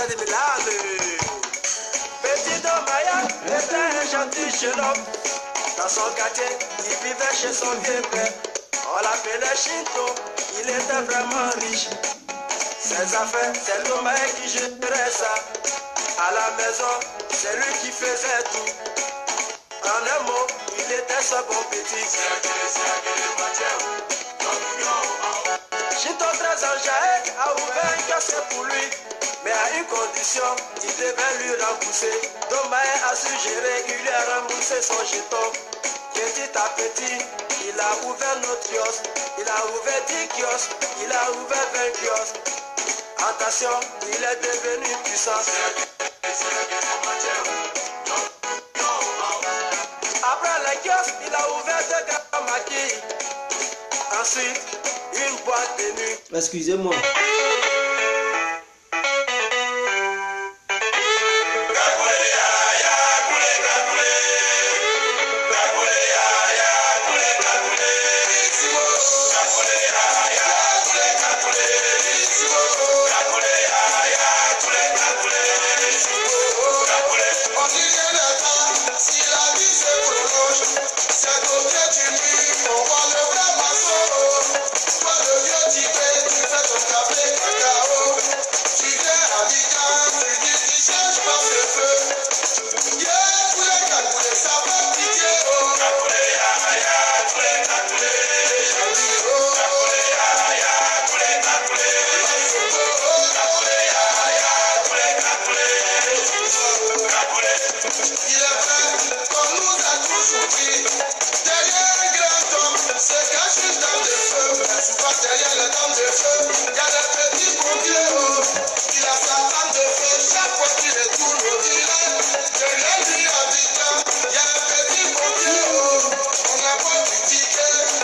Mafia de Milan. Petit Domaya était un gentil jeune homme. Dans son quartier, il vivait chez son vieux père. On l'appelait Shinto, il était vraiment riche. Ses affaires, c'est Domaya qui gérait ça. À la maison, c'est lui qui faisait tout. En un mot, il était son bon petit. Shinto très enjaillé a ouvert un kiosque pour lui. Mais à une condition, il devait lui rembourser. Domae a su gérer, il lui a remboursé son jeton. Petit à petit, il a ouvert notre kiosque. Il a ouvert 10 kiosques, il a ouvert 20 kiosques. Attention, il est devenu puissant. Après les kiosques, il a ouvert 2 grands maquis. Ensuite, une boîte de nuit. Excusez-moi.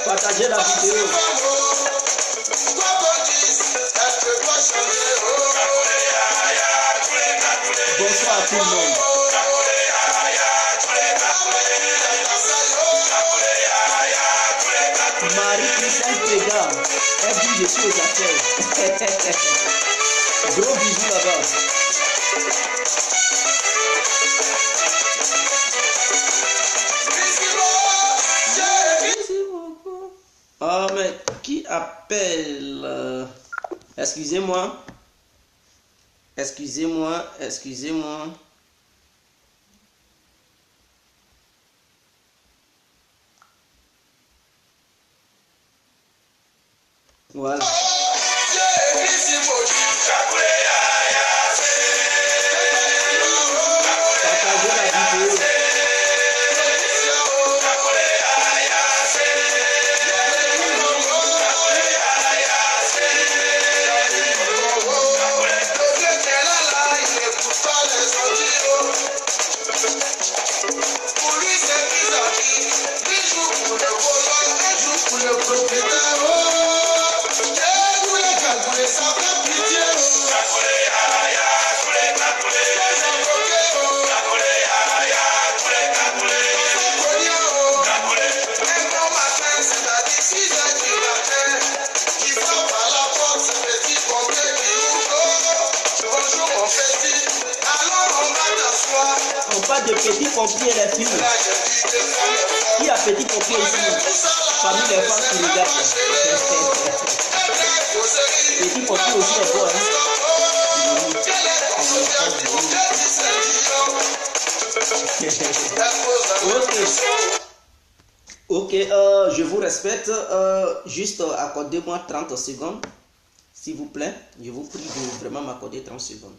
Partagez la vidéo. Bonsoir à tout le monde. Marie-Christine Pega, elle dit je suis aux affaires. Gros bisous là-bas. Oh mais qui appelle? Excusez-moi. Excusez-moi. Voilà. On parle de petits pompiers les filles. Qui a petit pompier ici? Parmi les femmes qui regardent. Petit pompier aussi est bon, Ok, je vous respecte. Juste accordez-moi 30 secondes. S'il vous plaît, je vous prie de vraiment m'accorder 30 secondes.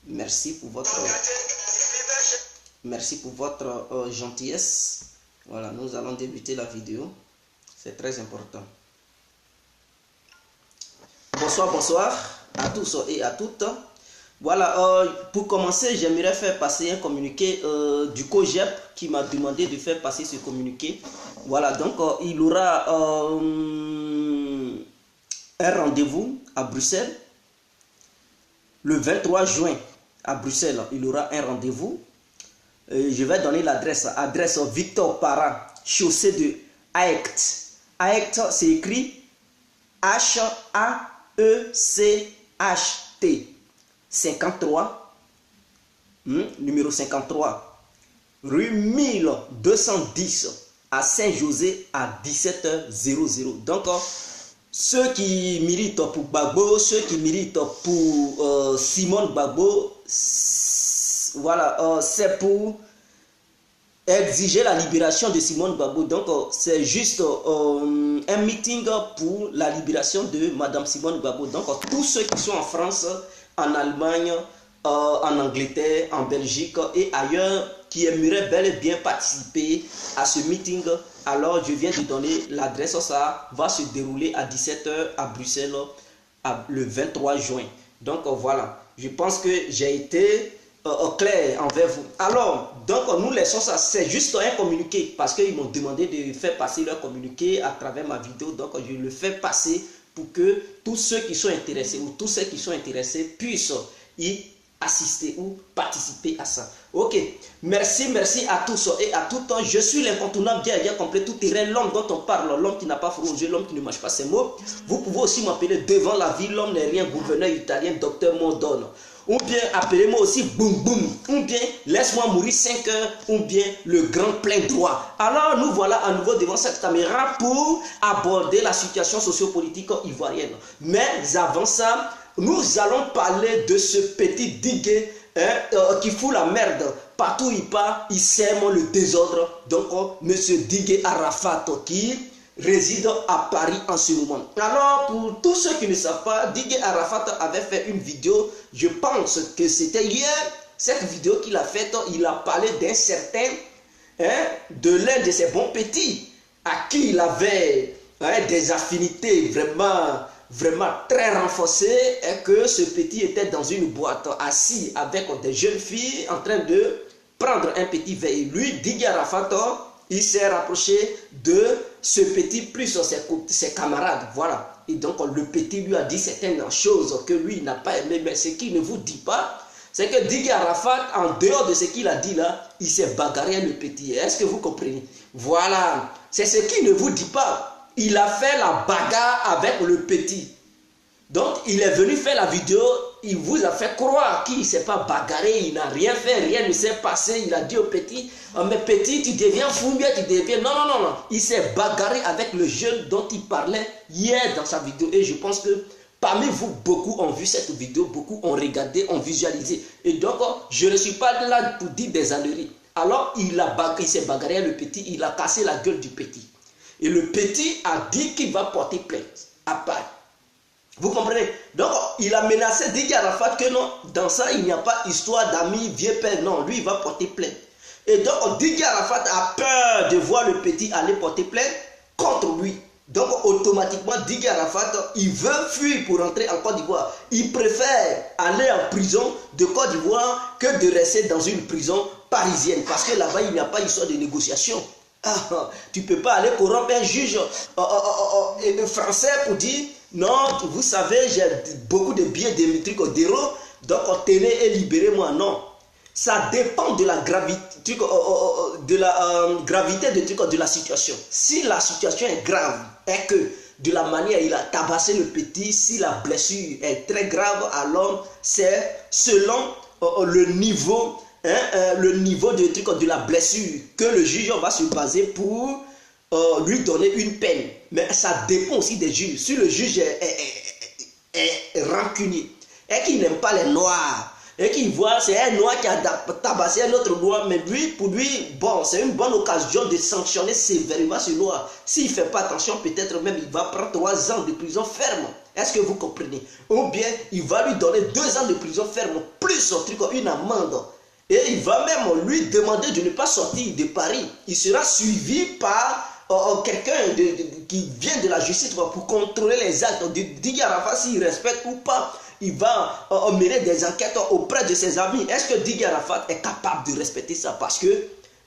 Merci pour votre gentillesse. Voilà, nous allons débuter la vidéo. C'est très important. Bonsoir à tous et à toutes. Voilà, pour commencer, j'aimerais faire passer un communiqué du COGEP qui m'a demandé de faire passer ce communiqué. Voilà, donc il aura un rendez-vous à Bruxelles le 23 juin. À Bruxelles, il aura un rendez-vous. Je vais donner l'adresse. Adresse Victor Parra, chaussée de Aect. Aect, c'est écrit H-A-E-C-H-T. 53, numéro 53, rue 1210 à Saint-José à 17h00. Donc, ceux qui militent pour Gbagbo, ceux qui militent pour Simone Gbagbo, voilà, c'est pour exiger la libération de Simone Gbagbo. Donc, c'est juste un meeting pour la libération de Madame Simone Gbagbo. Donc, tous ceux qui sont en France, en Allemagne, en Angleterre, en Belgique et ailleurs, qui aimeraient bel et bien participer à ce meeting, alors je viens de donner l'adresse. Ça va se dérouler à 17h à Bruxelles le 23 juin. Donc, voilà, je pense que j'ai été clair envers vous. Alors, donc nous laissons ça, c'est juste un communiqué parce qu'ils m'ont demandé de faire passer leur communiqué à travers ma vidéo. Donc je le fais passer pour que tous ceux qui sont intéressés ou tous ceux qui sont intéressés puissent y assister ou participer à ça. Ok, merci à tous et à tout temps. Je suis l'incontournable, bien complet, tout terrain, l'homme dont on parle, l'homme qui n'a pas frangé, l'homme qui ne mâche pas ses mots. Vous pouvez aussi m'appeler devant la vie, l'homme n'est rien, gouverneur italien, docteur Mondone. Ou bien appelez-moi aussi Boum Boum, ou bien laisse-moi mourir 5 heures, ou bien le grand plein droit. Alors nous voilà à nouveau devant cette caméra pour aborder la situation sociopolitique ivoirienne. Mais avant ça, nous allons parler de ce petit digué qui fout la merde. Partout où il part, il sème le désordre. Donc, monsieur Digue Arafat qui réside à Paris en ce moment. Alors, pour tous ceux qui ne savent pas, Digue Arafat avait fait une vidéo, je pense que c'était hier, cette vidéo qu'il a faite, il a parlé d'un certain, de l'un de ses bons petits, à qui il avait des affinités vraiment très renforcées, et que ce petit était dans une boîte, assis avec des jeunes filles, en train de prendre un petit verre. Lui, Digue Arafat, il s'est rapproché de ce petit plus ses camarades, voilà. Et donc le petit lui a dit certaines choses que lui n'a pas aimé, mais ce qu'il ne vous dit pas, c'est que Digue Arafat, en dehors de ce qu'il a dit là, il s'est bagarré le petit. Est-ce que vous comprenez? Voilà, c'est ce qu'il ne vous dit pas. Il a fait la bagarre avec le petit. Donc il est venu faire la vidéo, il vous a fait croire qu'il ne s'est pas bagarré, il n'a rien fait, rien ne s'est passé. Il a dit au petit, oh, mais petit, tu deviens fou, bien tu deviens... Non. Il s'est bagarré avec le jeune dont il parlait hier dans sa vidéo. Et je pense que parmi vous, beaucoup ont vu cette vidéo, beaucoup ont regardé, ont visualisé. Et donc, je ne suis pas là pour dire des âneries. Alors, il s'est bagarré le petit, il a cassé la gueule du petit. Et le petit a dit qu'il va porter plainte à Paris. Vous comprenez? Donc, il a menacé Digue Arafat que non, dans ça, il n'y a pas histoire d'amis, vieux père. Non, lui, il va porter plainte. Et donc, Digue Arafat a peur de voir le petit aller porter plainte contre lui. Donc, automatiquement, Digue Arafat, il veut fuir pour rentrer en Côte d'Ivoire. Il préfère aller en prison de Côte d'Ivoire que de rester dans une prison parisienne. Parce que là-bas, il n'y a pas histoire de négociation. Tu ne peux pas aller corrompre un juge français pour dire non, vous savez, j'ai beaucoup de billets de trucs d'euros, donc tenez et libérez-moi. Non, ça dépend de la gravité de la situation. Si la situation est grave et que de la manière il a tabassé le petit, si la blessure est très grave, alors c'est selon le niveau de la blessure que le juge va se baser pour lui donner une peine. Mais ça dépend aussi des juges. Si le juge est rancunier et qu'il n'aime pas les noirs et qu'il voit c'est un noir qui a tabassé un autre noir, mais lui, pour lui, bon, c'est une bonne occasion de sanctionner sévèrement ce noir. S'il ne fait pas attention, peut-être même il va prendre 3 ans de prison ferme. Est-ce que vous comprenez? Ou bien il va lui donner 2 ans de prison ferme plus une amende. Et il va même lui demander de ne pas sortir de Paris. Il sera suivi par quelqu'un qui vient de la justice pour contrôler les actes. Digue Arafat, s'il respecte ou pas, il va mener des enquêtes auprès de ses amis. Est-ce que Digue Arafat est capable de respecter ça? Parce que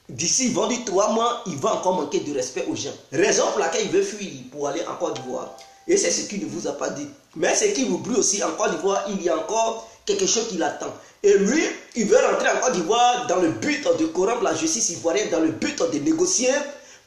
d'ici vendredi 3 mois, il va encore manquer de respect aux gens. Raison pour laquelle il veut fuir pour aller en Côte d'Ivoire. Et c'est ce qu'il ne vous a pas dit. Mais ce qu'il oublie aussi, en Côte d'Ivoire, il y a encore quelque chose qui l'attend. Et lui, il veut rentrer en Côte d'Ivoire dans le but de corrompre la justice ivoirienne, dans le but de négocier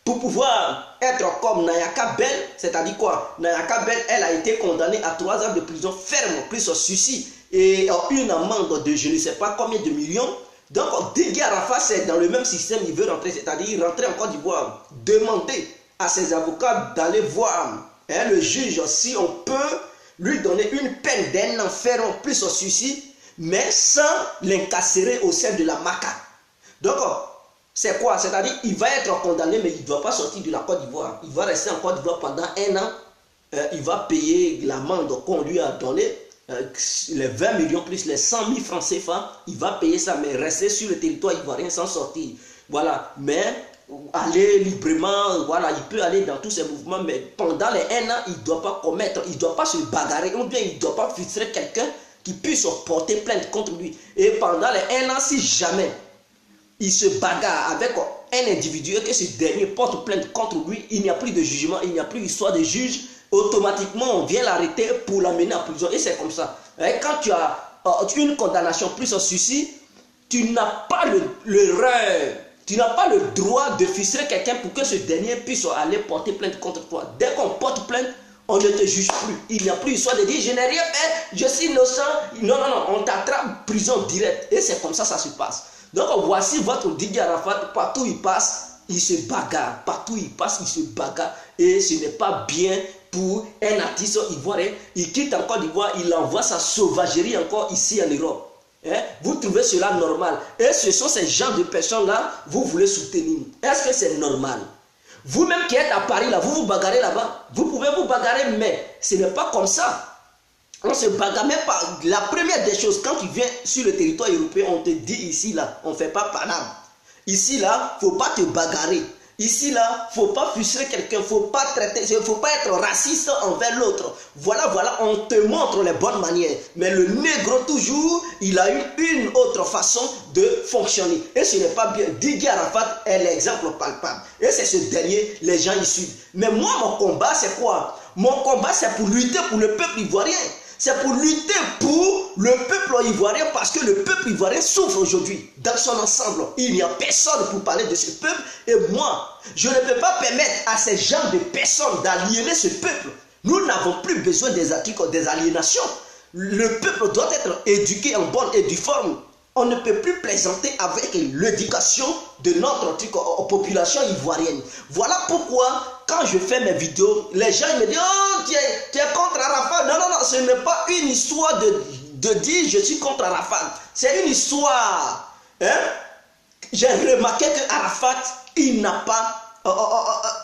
pour pouvoir être comme Nayaka Bell, c'est-à-dire quoi? Nayaka Bell, elle a été condamnée à 3 ans de prison ferme, plus au suicide, et une amende de je ne sais pas combien de millions. Donc, Didier Arafat, c'est dans le même système, il veut rentrer, c'est-à-dire rentrer en Côte d'Ivoire, demander à ses avocats d'aller voir le juge si on peut lui donner une peine d'un an ferme, plus au suicide, mais sans l'incarcérer au sein de la MACA. Donc, c'est quoi? C'est-à-dire il va être condamné, mais il ne doit pas sortir de la Côte d'Ivoire. Il va rester en Côte d'Ivoire pendant 1 an. Il va payer l'amende qu'on lui a donnée, les 20 millions plus les 100 000 francs CFA. Il va payer ça, mais rester sur le territoire ivoirien sans sortir. Voilà. Mais aller librement, voilà, il peut aller dans tous ces mouvements, mais pendant les 1 an, il ne doit pas commettre, il ne doit pas se bagarrer, ou bien il ne doit pas frustrer quelqu'un qui puisse porter plainte contre lui. Et pendant les 1 an, si jamais il se bagarre avec un individu et que ce dernier porte plainte contre lui, il n'y a plus de jugement, il n'y a plus d'histoire de juge, automatiquement on vient l'arrêter pour l'amener en prison. Et c'est comme ça. Et quand tu as une condamnation plus au suicide, tu n'as pas le droit de frustrer quelqu'un pour que ce dernier puisse aller porter plainte contre toi. Dès qu'on porte plainte, on ne te juge plus. Il n'y a plus l'histoire de dire je n'ai rien fait, je suis innocent. Non, non, non, on t'attrape prison directe. Et c'est comme ça ça se passe. Donc voici votre Didier Arafat, partout où il passe, il se bagarre. Partout où il passe, il se bagarre. Et ce n'est pas bien pour un artiste ivoirien. Il quitte en Côte d'Ivoire, il envoie sa sauvagerie encore ici en Europe. Vous trouvez cela normal? Et ce sont ces genres de personnes-là, vous voulez soutenir. Est-ce que c'est normal? Vous-même qui êtes à Paris, là, vous vous bagarrez là-bas. Vous pouvez vous bagarrer, mais ce n'est pas comme ça. On se bagarre même pas. La première des choses, quand tu viens sur le territoire européen, on te dit ici, là, on ne fait pas paname. Ici, là, il ne faut pas te bagarrer. Ici, là, il ne faut pas frustrer quelqu'un, il ne faut pas traiter, il ne faut pas être raciste envers l'autre. Voilà, voilà, on te montre les bonnes manières. Mais le négro, toujours, il a eu une autre façon de fonctionner. Et ce n'est pas bien. Didier Arafat est l'exemple palpable. Et c'est ce dernier, les gens y suivent. Mais moi, mon combat, c'est quoi? Mon combat, c'est pour lutter pour le peuple ivoirien. C'est pour lutter pour le peuple ivoirien parce que le peuple ivoirien souffre aujourd'hui dans son ensemble. Il n'y a personne pour parler de ce peuple et moi, je ne peux pas permettre à ces gens de personnes d'aliéner ce peuple. Nous n'avons plus besoin des articles des aliénations. Le peuple doit être éduqué en bonne et due forme. On ne peut plus plaisanter avec l'éducation de notre population ivoirienne. Voilà pourquoi, quand je fais mes vidéos, les gens me disent « Oh, tu es contre Arafat ». Non, non, non, ce n'est pas une histoire de dire « Je suis contre Arafat ». C'est une histoire. J'ai remarqué que Arafat, il n'a pas,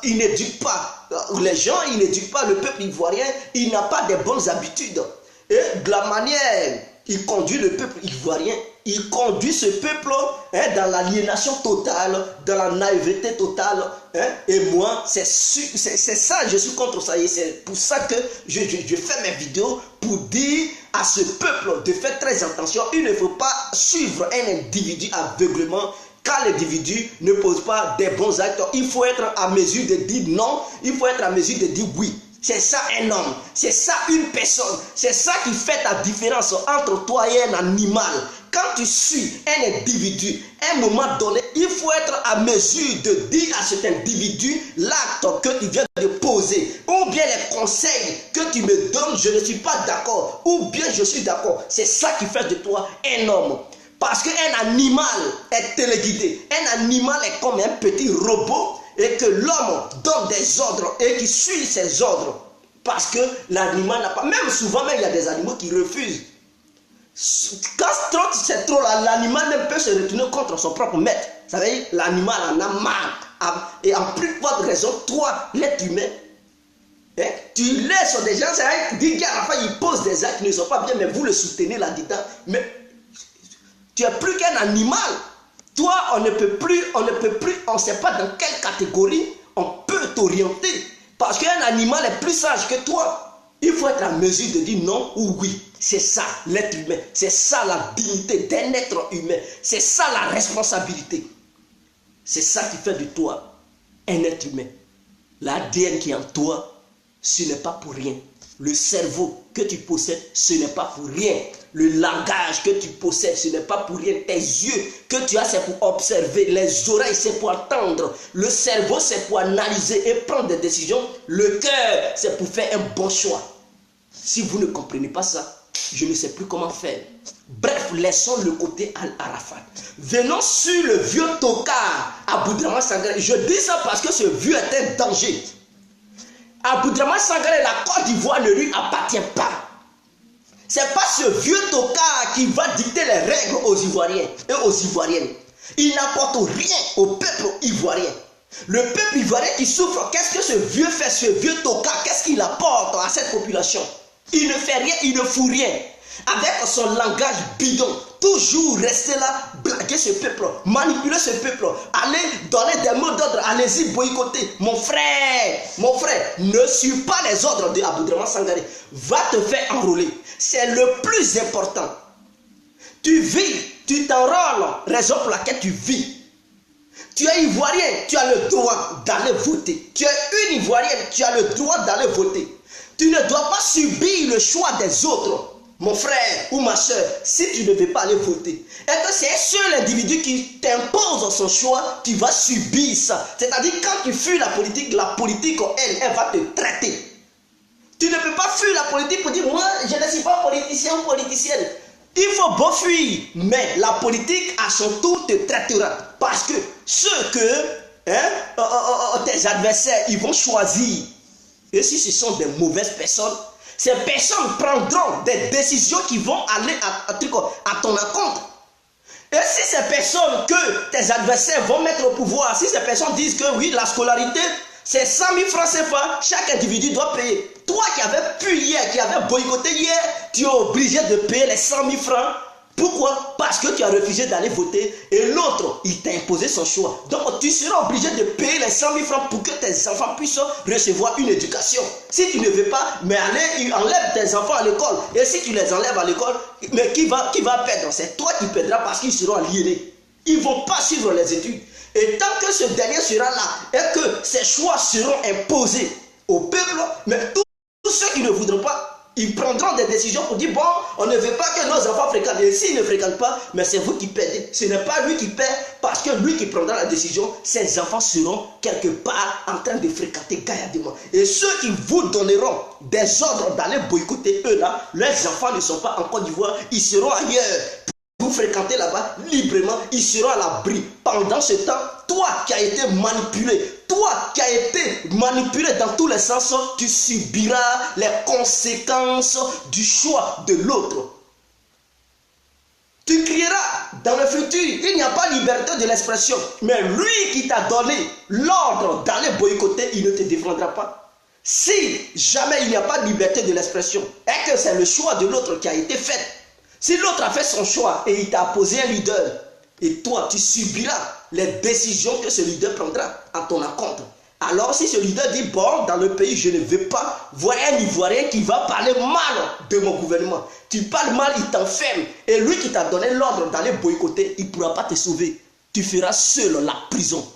il n'éduque pas les gens, il n'éduque pas le peuple ivoirien, il n'a pas de bonnes habitudes. Et de la manière, il conduit le peuple ivoirien, il conduit ce peuple dans l'aliénation totale, dans la naïveté totale. Et moi, c'est ça, je suis contre ça. Et c'est pour ça que je fais mes vidéos pour dire à ce peuple de faire très attention. Il ne faut pas suivre un individu aveuglement. Quand l'individu ne pose pas des bons actes, il faut être à mesure de dire non, il faut être à mesure de dire oui. C'est ça un homme, c'est ça une personne, c'est ça qui fait la différence entre toi et un animal. Quand tu suis un individu, à un moment donné, il faut être à mesure de dire à cet individu l'acte que tu viens de poser, ou bien les conseils que tu me donnes, je ne suis pas d'accord, ou bien je suis d'accord. C'est ça qui fait de toi un homme. Parce qu'un animal est téléguidé, un animal est comme un petit robot et que l'homme donne des ordres et qui suit ces ordres. Parce que l'animal n'a pas... Même souvent, il y a des animaux qui refusent. Quand c'est trop, l'animal même peut se retourner contre son propre maître. Vous savez, l'animal en a marre. Et en plus forte raison, toi, l'être humain, tu laisses des gens, c'est vrai, Didier Arafat, il pose des actes qui ne sont pas bien, mais vous le soutenez là-dedans. Mais tu es plus qu'un animal. Toi, on ne peut plus, on ne sait pas dans quelle catégorie on peut t'orienter. Parce qu'un animal est plus sage que toi. Il faut être en mesure de dire non ou oui. C'est ça l'être humain. C'est ça la dignité d'un être humain. C'est ça la responsabilité. C'est ça qui fait de toi un être humain. L'ADN qui est en toi, ce n'est pas pour rien. Le cerveau que tu possèdes, ce n'est pas pour rien. Le langage que tu possèdes, ce n'est pas pour rien. Tes yeux que tu as, c'est pour observer. Les oreilles, c'est pour entendre. Le cerveau, c'est pour analyser et prendre des décisions. Le cœur, c'est pour faire un bon choix. Si vous ne comprenez pas ça, je ne sais plus comment faire. Bref, laissons le côté Al-Arafat. Venons sur le vieux tocard, Aboudraman Sangaré. Je dis ça parce que ce vieux est un danger. Aboudraman Sangaré, la Côte d'Ivoire ne lui appartient pas. C'est pas ce vieux tocard qui va dicter les règles aux Ivoiriens et aux Ivoiriennes. Il n'apporte rien au peuple ivoirien. Le peuple ivoirien qui souffre, qu'est-ce que ce vieux fait, ce vieux tocard, qu'est-ce qu'il apporte à cette population? Il ne fait rien, il ne fout rien. Avec son langage bidon, toujours rester là, blaguer ce peuple, manipuler ce peuple, aller donner des mots d'ordre, allez-y boycotter. Mon frère, ne suis pas les ordres de Aboudraman Sangaré. Va te faire enrôler. C'est le plus important. Tu vis, tu t'enrôles, raison pour laquelle tu vis. Tu es ivoirien, tu as le droit d'aller voter. Tu es une ivoirienne, tu as le droit d'aller voter. Tu ne dois pas subir le choix des autres. Mon frère ou ma soeur, si tu ne veux pas aller voter, et que c'est un seul individu qui t'impose son choix, tu vas subir ça. C'est-à-dire quand tu fuis la politique, elle va te traiter. Tu ne peux pas fuir la politique pour dire, moi, je ne suis pas politicien ou politicienne. Il faut beau fuir, mais la politique à son tour te traitera. Parce que ceux que tes adversaires, ils vont choisir. Et si ce sont des mauvaises personnes, ces personnes prendront des décisions qui vont aller à ton encontre. Et si ces personnes que tes adversaires vont mettre au pouvoir, si ces personnes disent que oui, la scolarité, c'est 100 000 francs CFA, chaque individu doit payer. Toi qui avais pu hier, qui avais boycotté hier, tu es obligé de payer les 100 000 francs. Pourquoi? Parce que tu as refusé d'aller voter et l'autre, il t'a imposé son choix. Donc tu seras obligé de payer les 100 000 francs pour que tes enfants puissent recevoir une éducation. Si tu ne veux pas, mais allez, enlève tes enfants à l'école. Et si tu les enlèves à l'école, mais qui va perdre? C'est toi qui perdras parce qu'ils seront aliénés. Ils ne vont pas suivre les études. Et tant que ce dernier sera là et que ces choix seront imposés au peuple, mais tous ceux qui ne voudront pas, ils prendront des décisions pour dire, bon, on ne veut pas que nos enfants fréquentent. Et s'ils ne fréquentent pas, mais c'est vous qui perdez. Ce n'est pas lui qui perd, parce que lui qui prendra la décision, ses enfants seront quelque part en train de fréquenter gaillardement. Et ceux qui vous donneront des ordres d'aller boycotter, eux là, leurs enfants ne sont pas en Côte d'Ivoire, ils seront ailleurs. Vous fréquentez là-bas librement, ils seront à l'abri. Pendant ce temps, toi qui as été manipulé dans tous les sens, tu subiras les conséquences du choix de l'autre. Tu crieras dans le futur, il n'y a pas liberté de l'expression. Mais lui qui t'a donné l'ordre d'aller boycotter, il ne te défendra pas. Si jamais il n'y a pas de liberté de l'expression et que c'est le choix de l'autre qui a été fait, si l'autre a fait son choix et il t'a posé un leader, et toi tu subiras les décisions que ce leader prendra à ton encontre. Alors si ce leader dit, bon, dans le pays je ne veux pas voir un Ivoirien qui va parler mal de mon gouvernement. Tu parles mal, il t'enferme. Et lui qui t'a donné l'ordre d'aller boycotter, il ne pourra pas te sauver. Tu feras seul la prison.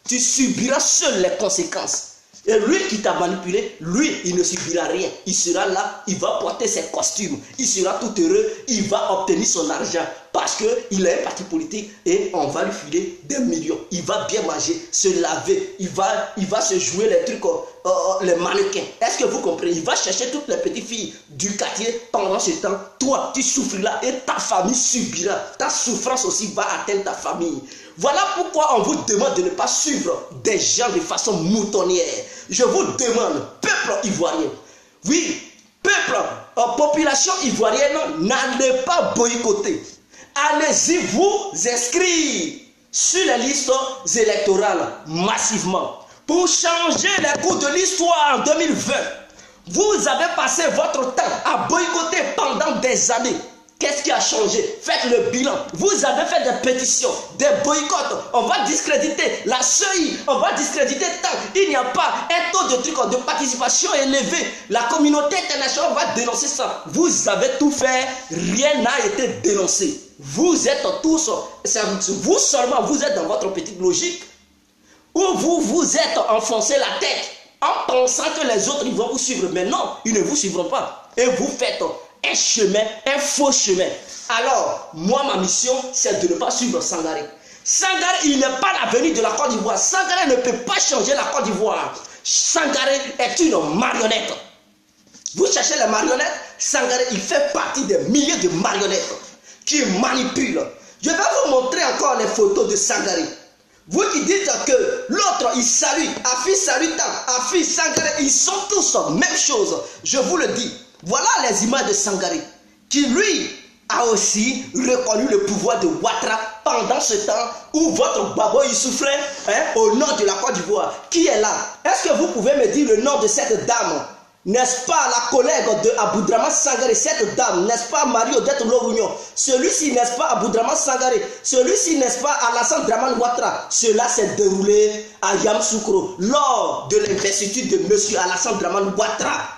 Tu subiras seul les conséquences. Et lui qui t'a manipulé, lui, il ne subira rien. Il sera là, il va porter ses costumes, il sera tout heureux, il va obtenir son argent parce qu'il a un parti politique et on va lui filer des millions. Il va bien manger, se laver, il va se jouer les trucs, les mannequins. Est-ce que vous comprenez? Il va chercher toutes les petites filles du quartier pendant ce temps. Toi, tu souffriras et ta famille subira. Ta souffrance aussi va atteindre ta famille. Voilà pourquoi on vous demande de ne pas suivre des gens de façon moutonnière. Je vous demande, peuple ivoirien, oui, peuple, population ivoirienne, n'allez pas boycotter. Allez-y vous inscrire sur les listes électorales massivement pour changer les cours de l'histoire en 2020. Vous avez passé votre temps à boycotter pendant des années. Qu'est-ce qui a changé? Faites le bilan. Vous avez fait des pétitions, des boycotts. On va discréditer la CEI, on va discréditer tant. Il n'y a pas un taux de participation élevé. La communauté internationale va dénoncer ça. Vous avez tout fait, rien n'a été dénoncé. Vous êtes tous, vous seulement, vous êtes dans votre petite logique où vous vous êtes enfoncé la tête en pensant que les autres ils vont vous suivre. Mais non, ils ne vous suivront pas. Et vous faites un chemin, un faux chemin. Alors, moi, ma mission, c'est de ne pas suivre Sangaré. Sangaré, il n'est pas l'avenir de la Côte d'Ivoire. Sangaré ne peut pas changer la Côte d'Ivoire. Sangaré est une marionnette. Vous cherchez les marionnettes, Sangaré, il fait partie des milliers de marionnettes qui manipulent. Je vais vous montrer encore les photos de Sangaré. Vous qui dites que l'autre, il salue, Afi salue tant, Afi, Sangaré, ils sont tous même chose. Je vous le dis. Voilà les images de Sangaré, qui lui a aussi reconnu le pouvoir de Ouattara pendant ce temps où votre babo il souffrait au nord de la Côte d'Ivoire. Qui est là? Est-ce que vous pouvez me dire le nom de cette dame? N'est-ce pas la collègue de Aboudraman Sangaré, cette dame, n'est-ce pas Marie-Odette Lorounion? Celui-ci, n'est-ce pas Aboudraman Sangaré? Celui-ci, n'est-ce pas Alassane Dramane Ouattara? Cela s'est déroulé à Yamoussoukro lors de l'investiture de M. Alassane Dramane Ouattara.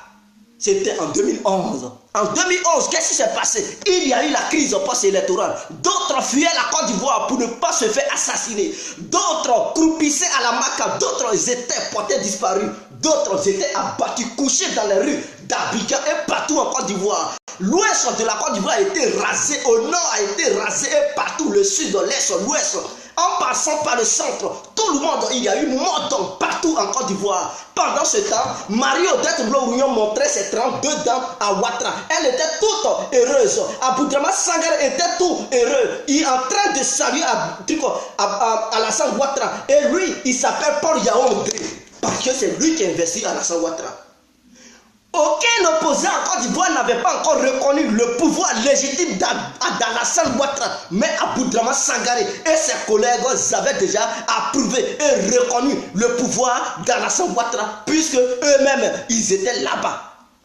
C'était en 2011. En 2011, qu'est-ce qui s'est passé? Il y a eu la crise post-électorale. D'autres fuyaient la Côte d'Ivoire pour ne pas se faire assassiner. D'autres croupissaient à la Maca. D'autres étaient portés disparus. D'autres étaient abattus, couchés dans les rues d'Abidjan et partout en Côte d'Ivoire. L'ouest de la Côte d'Ivoire a été rasé. Au nord a été rasé et partout. Le sud, l'est, l'ouest. En passant par le centre, tout le monde, il y a eu mort partout en Côte d'Ivoire. Pendant ce temps, Marie-Odette Lorounion montrait ses 32 dents à Ouattara. Elle était toute heureuse. Aboudraman Sangaré était tout heureux. Il est en train de saluer Alassane Ouattara. Et lui, il s'appelle Paul Yaoundé. Parce que c'est lui qui a investi Alassane Ouattara. Aucun opposant en Côte d'Ivoire n'avait pas encore reconnu le pouvoir légitime d'Alassane Ouattara. Mais Aboudraman Sangaré et ses collègues avaient déjà approuvé et reconnu le pouvoir d'Alassane Ouattara, puisque eux-mêmes, ils étaient là-bas.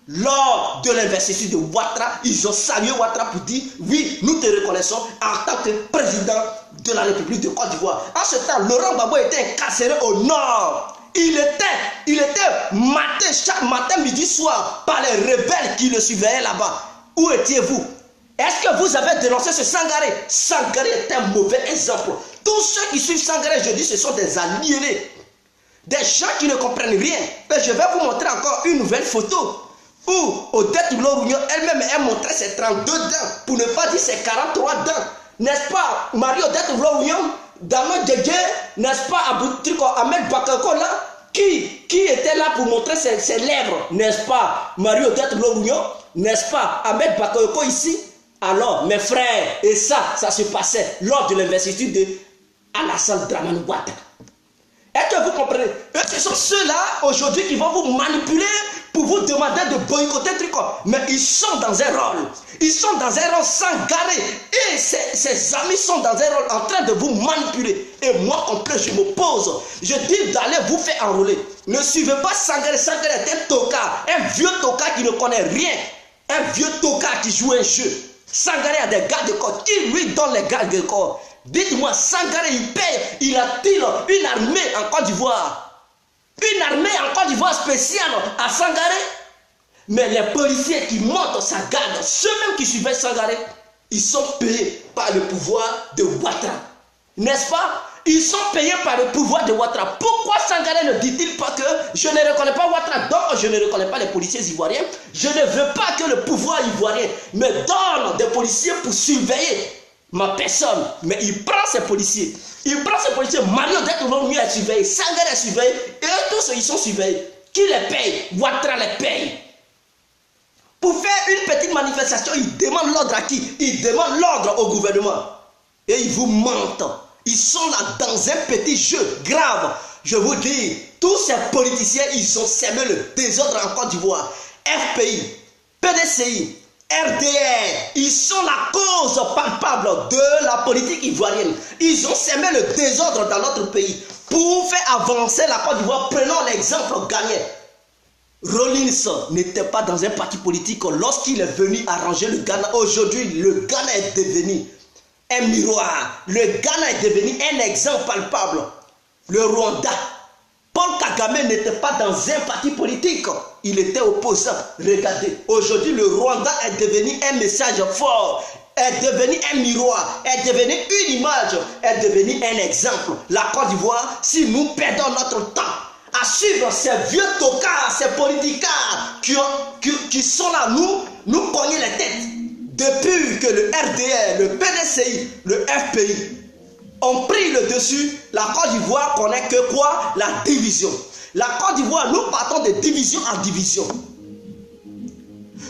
Lors de l'investiture de Ouattara, ils ont salué Ouattara pour dire « Oui, nous te reconnaissons en tant que président de la République de Côte d'Ivoire ». En ce temps, Laurent Gbagbo était incarcéré au nord. Il était maté chaque matin, midi, soir par les rebelles qui le surveillaient là-bas. Où étiez-vous? Est-ce que vous avez dénoncé ce Sangaré? Sangaré est un mauvais exemple. Tous ceux qui suivent Sangaré, je dis, ce sont des aliénés. Des gens qui ne comprennent rien. Et je vais vous montrer encore une nouvelle photo où Odette Lorounion elle-même a montré ses 32 dents, pour ne pas dire ses 43 dents. N'est-ce pas Marie-Odette Lorounion? Dama Djedje, n'est-ce pas Ahmed Bakako là, qui était là pour montrer ses lèvres, n'est-ce pas Marie-Odette Lorounion, n'est-ce pas Ahmed Bakako ici? Alors mes frères, et ça se passait lors de l'investiture de Alassane Dramane Ouattara. Est-ce que vous comprenez? Et ce sont ceux-là aujourd'hui qui vont vous manipuler pour vous demander de boycotter Tricot. Mais ils sont dans un rôle. Ils sont dans un rôle Sangaré. Et ses amis sont dans un rôle en train de vous manipuler. Et moi, en plus, je m'oppose. Je dis d'aller vous faire enrôler. Ne suivez pas Sangaré. Sangaré est un tocard. Un vieux tocard qui ne connaît rien. Un vieux tocard qui joue un jeu. Sangaré a des gardes de corps. Qui lui donne les gardes de corps? Dites-moi, Sangaré, il paye, il attire une armée en Côte d'Ivoire. Une armée en Côte d'Ivoire spéciale à Sangaré. Mais les policiers qui montent sa garde, ceux-mêmes qui suivaient Sangaré, ils sont payés par le pouvoir de Ouattara. N'est-ce pas? Ils sont payés par le pouvoir de Ouattara. Pourquoi Sangaré ne dit-il pas que je ne reconnais pas Ouattara, donc je ne reconnais pas les policiers ivoiriens? Je ne veux pas que le pouvoir ivoirien me donne des policiers pour surveiller ma personne. Mais il prend ses policiers. Il prend ses policiers. Marie-Odette Lorounion est surveillé. Sangaré est surveillé. Et eux tous, ils sont surveillés. Qui les paye? Ouattara les paye. Pour faire une petite manifestation, ils demandent l'ordre à qui? Ils demandent l'ordre au gouvernement. Et ils vous mentent. Ils sont là dans un petit jeu grave. Je vous dis, tous ces politiciens, ils ont semé le désordre en Côte d'Ivoire. FPI, PDCI, RDR, ils sont la cause palpable de la politique ivoirienne. Ils ont semé le désordre dans notre pays. Pour faire avancer la Côte d'Ivoire, prenons l'exemple ghanéen. Rawlings n'était pas dans un parti politique lorsqu'il est venu arranger le Ghana. Aujourd'hui, le Ghana est devenu un miroir. Le Ghana est devenu un exemple palpable. Le Rwanda, Paul Kagame n'était pas dans un parti politique. Il était opposant. Regardez, aujourd'hui le Rwanda est devenu un message fort, est devenu un miroir, est devenu une image, est devenu un exemple. La Côte d'Ivoire, si nous perdons notre temps à suivre ces vieux tocards, ces politicards qui sont là, nous cogner les têtes. Depuis que le RDR, le PDCI, le FPI ont pris le dessus, la Côte d'Ivoire connaît que quoi? La division. La Côte d'Ivoire, nous partons de division en division.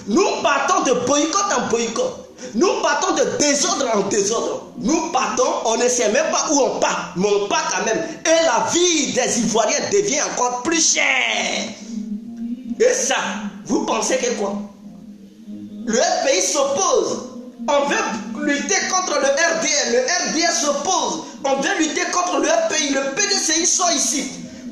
Nous partons de boycott en boycott. Nous partons de désordre en désordre. Nous partons, on ne sait même pas où on part, mais on part quand même. Et la vie des Ivoiriens devient encore plus chère. Et ça, vous pensez que quoi? Le pays s'oppose. On veut lutter contre le RDR. Le RDR s'oppose. On veut lutter contre le pays. Le PDCI sont ici.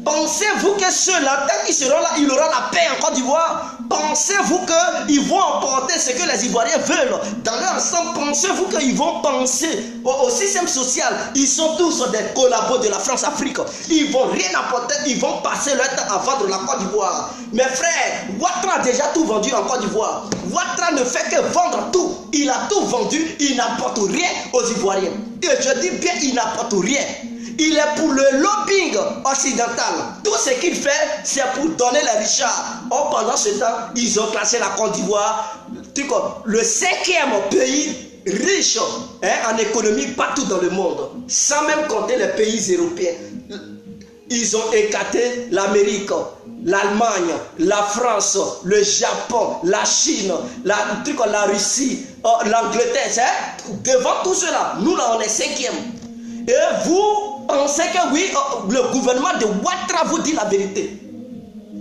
Pensez-vous que ceux-là, tant qu'ils seront là, il aura la paix en Côte d'Ivoire? Pensez-vous qu'ils vont emporter ce que les Ivoiriens veulent dans leur ensemble? Pensez-vous qu'ils vont penser au système social? Ils sont tous des collabos de la France-Afrique. Ils vont rien apporter, ils vont passer leur temps à vendre la Côte d'Ivoire. Mes frères, Ouattara a déjà tout vendu en Côte d'Ivoire. Ouattara ne fait que vendre tout. Il a tout vendu, il n'apporte rien aux Ivoiriens. Et je dis bien, il n'apporte rien. Il est pour le lobbying occidental. Tout ce qu'il fait, c'est pour donner les richards. Or, pendant ce temps, ils ont classé la Côte d'Ivoire, le 5e pays riche en économie partout dans le monde. Sans même compter les pays européens. Ils ont écarté l'Amérique, l'Allemagne, la France, le Japon, la Chine, la Russie, l'Angleterre. Devant tout cela, nous là, on est 5e. Et vous pensez que oui, le gouvernement de Ouattara vous dit la vérité.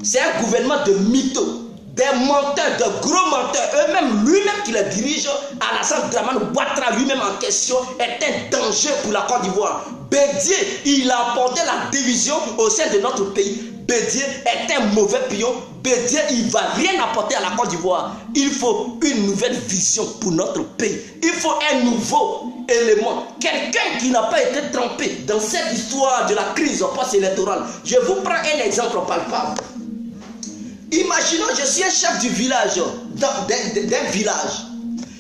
C'est un gouvernement de mythos, des menteurs, de gros menteurs. Eux-mêmes, lui-même qui les dirige, Alassane Dramane Ouattara lui-même en question, est un danger pour la Côte d'Ivoire. Bédier, il a apporté la division au sein de notre pays. Bédier est un mauvais pion. Bédier, il ne va rien apporter à la Côte d'Ivoire. Il faut une nouvelle vision pour notre pays. Il faut un nouveau élément. Quelqu'un qui n'a pas été trempé dans cette histoire de la crise post-électorale. Je vous prends un exemple palpable. Imaginons, je suis un chef du village, d'un village.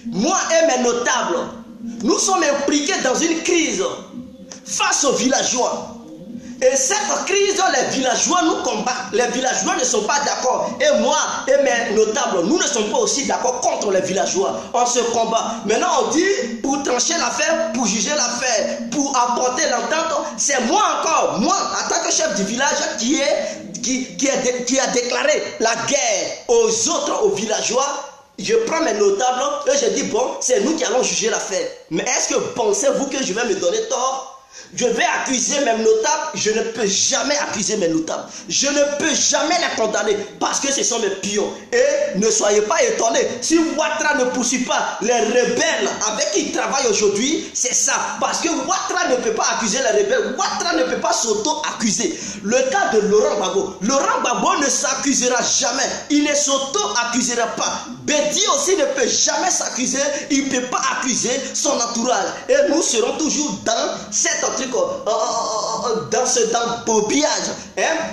Moi et mes notables, nous sommes impliqués dans une crise face aux villageois. Et cette crise, les villageois nous combattent. Les villageois ne sont pas d'accord. Et moi et mes notables, nous ne sommes pas aussi d'accord contre les villageois. On se combat. Maintenant, on dit, pour trancher l'affaire, pour juger l'affaire, pour apporter l'entente, c'est moi encore, moi, en tant que chef du village, qui a déclaré la guerre aux autres, aux villageois. Je prends mes notables et je dis, bon, c'est nous qui allons juger l'affaire. Mais est-ce que pensez-vous que je vais me donner tort? Je vais accuser mes notables, je ne peux jamais accuser mes notables. Je ne peux jamais les condamner parce que ce sont mes pions. Et ne soyez pas étonnés, si Ouattara ne poursuit pas les rebelles avec qui il travaille aujourd'hui, c'est ça. Parce que Ouattara ne peut pas accuser les rebelles, Ouattara ne peut pas s'auto-accuser. Le cas de Laurent Gbagbo ne s'accusera jamais, il ne s'auto-accusera pas. Bédier aussi ne peut jamais s'accuser, il ne peut pas accuser son entourage. Et nous serons toujours dans cette truc, dans ce bobillage.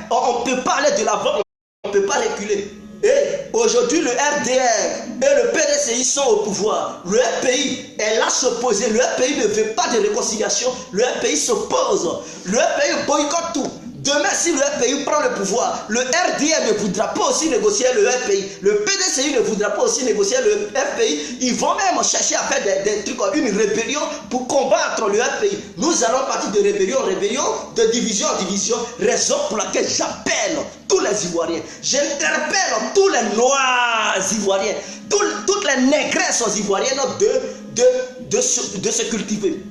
On peut pas aller de l'avant, on ne peut pas reculer. Et aujourd'hui, le RDR et le PDCI sont au pouvoir. Le RPI est là s'opposer. Le RPI ne veut pas de réconciliation. Le RPI s'oppose. Le RPI boycotte tout. Demain, si le RPI prend le pouvoir, le RDR ne voudra pas aussi négocier le RPI. Le PDCI ne voudra pas aussi négocier le RPI. Ils vont même chercher à faire des trucs, une rébellion pour combattre le RPI. Nous allons partir de rébellion en rébellion, de division en division. Raison pour laquelle j'appelle tous les Ivoiriens. J'interpelle tous les Noirs Ivoiriens, toutes les négresses ivoiriennes de se cultiver.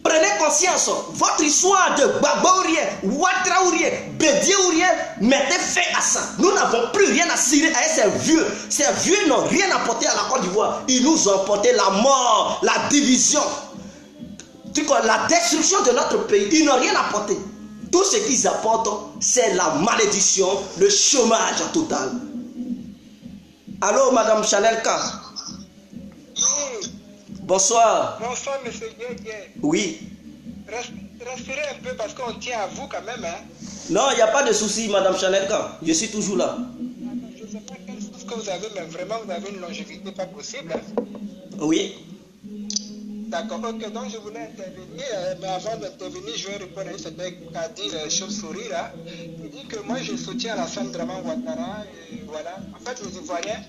Prenez conscience, votre histoire de Gbagbo ou rien, Ouattara ou rien, Bédier ou rien, mettez fin à ça. Nous n'avons plus rien à cirer à ces vieux. Ces vieux n'ont rien apporté à la Côte d'Ivoire. Ils nous ont apporté la mort, la division, la destruction de notre pays. Ils n'ont rien apporté. Tout ce qu'ils apportent, c'est la malédiction, le chômage total. Allô, Madame Chanelka? Bonsoir. Bonsoir, monsieur Gué. Oui. Respirez un peu parce qu'on tient à vous quand même. Hein? Non, il n'y a pas de souci, Madame Chanelka. Je suis toujours là. Je ne sais pas quelle chose que vous avez, mais vraiment, vous avez une longévité pas possible. Hein? Oui. D'accord, ok, donc je voulais intervenir, mais avant d'intervenir, je vais répondre à ce qu'a dit Chauve-souris là. Il dit que moi je soutiens Alassane Draman Ouattara, et voilà. En fait, les Ivoiriens,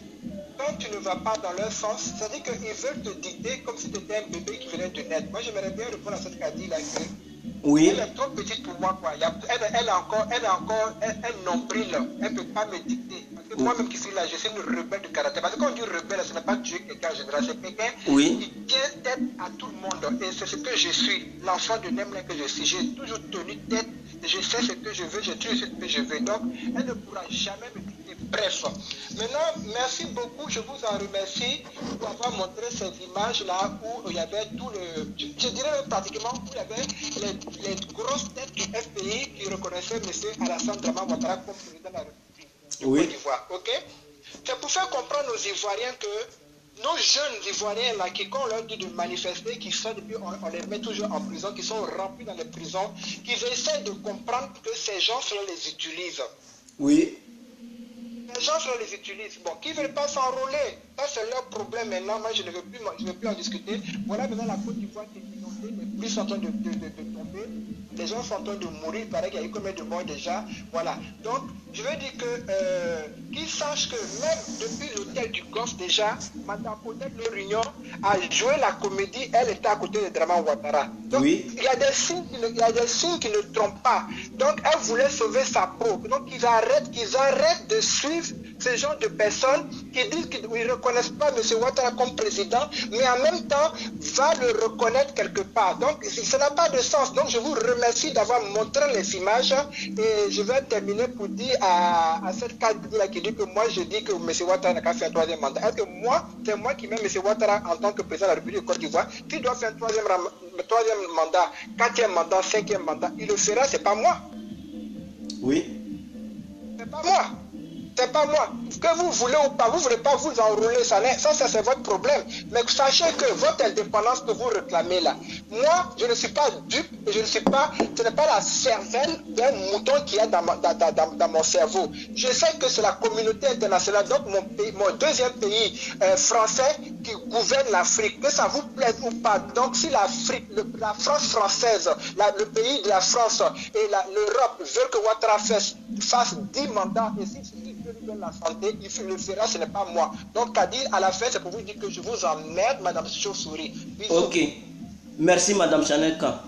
quand tu ne vas pas dans leur sens, c'est-à-dire qu'ils veulent te dicter comme si tu étais un bébé qui venait de naître. Moi, j'aimerais bien répondre à ce qu'a dit là. Oui. Elle est trop petite pour moi, quoi. Elle a encore un nombril. Elle ne peut pas me dicter. Parce que moi-même qui suis là, je suis une rebelle de caractère. Parce que quand on dit rebelle, ce n'est pas tuer quelqu'un en général. C'est quelqu'un qui tient tête à tout le monde. Et c'est ce que je suis. L'enfant de Nemlin que je suis. J'ai toujours tenu tête. Je sais ce que je veux. J'ai toujours ce que je veux. Donc, elle ne pourra jamais me dicter. Bref. Maintenant, merci beaucoup. Je vous en remercie pour avoir montré ces images-là où il y avait tout le... Je dirais pratiquement où il y avait les grosses têtes du FPI qui reconnaissaient M. Alassane Draman Ouattara comme président de la République de Côte d'Ivoire. Okay? C'est pour faire comprendre aux Ivoiriens que nos jeunes Ivoiriens là, qui quand on leur dit de manifester, qui sortent et puis on les met toujours en prison, qui sont remplis dans les prisons, qu'ils essaient de comprendre que ces gens-là les utilisent. Oui. Les gens les utilisent. Bon, qui ne veulent pas s'enrôler, ça c'est leur problème maintenant. Moi, je ne veux plus en discuter. Voilà maintenant la Côte d'Ivoire qui est inondée, les pluies sont en train de tomber. Les gens sont en train de mourir. Il paraît qu'il y a eu combien de morts déjà. Voilà. Donc, je veux dire que qu'ils sachent que même depuis l'hôtel du Golfe déjà, Mme Odette Lorignon a joué la comédie. Elle était à côté de Draman Ouattara. Donc, il y a des signes qui ne trompent pas. Donc, elle voulait sauver sa peau. Donc, qu'ils arrêtent de suivre ce genre de personnes qui disent qu'ils ne reconnaissent pas M. Ouattara comme président, mais en même temps va le reconnaître quelque part. Donc, ça n'a pas de sens. Donc, je vous remercie d'avoir montré les images et je vais terminer pour dire à cette cadre-là qui dit que moi, je dis que M. Ouattara n'a qu'à faire un troisième mandat. Est-ce que moi, c'est moi qui mets M. Ouattara en tant que président de la République de Côte d'Ivoire, qui doit faire un troisième mandat, quatrième mandat, cinquième mandat, il le fera, c'est pas moi. Oui. C'est pas moi. C'est pas moi. Que vous voulez ou pas, vous ne voulez pas vous enrôler, ça c'est votre problème. Mais sachez que votre indépendance que vous réclamez là, moi, je ne suis pas dupe, et ce n'est pas la cervelle d'un mouton qui est dans mon cerveau. Je sais que c'est la communauté internationale, donc mon deuxième pays français qui gouverne l'Afrique, que ça vous plaise ou pas. Donc si l'Afrique, la France française, le pays de la France et l'Europe veulent que Ouattara fasse 10 mandats, et si la santé, il le fera, ce n'est pas moi. Donc, à dire à la fin, c'est pour vous dire que je vous emmerde, Madame Chauve-souris. Ok. Merci, Madame Chaneka.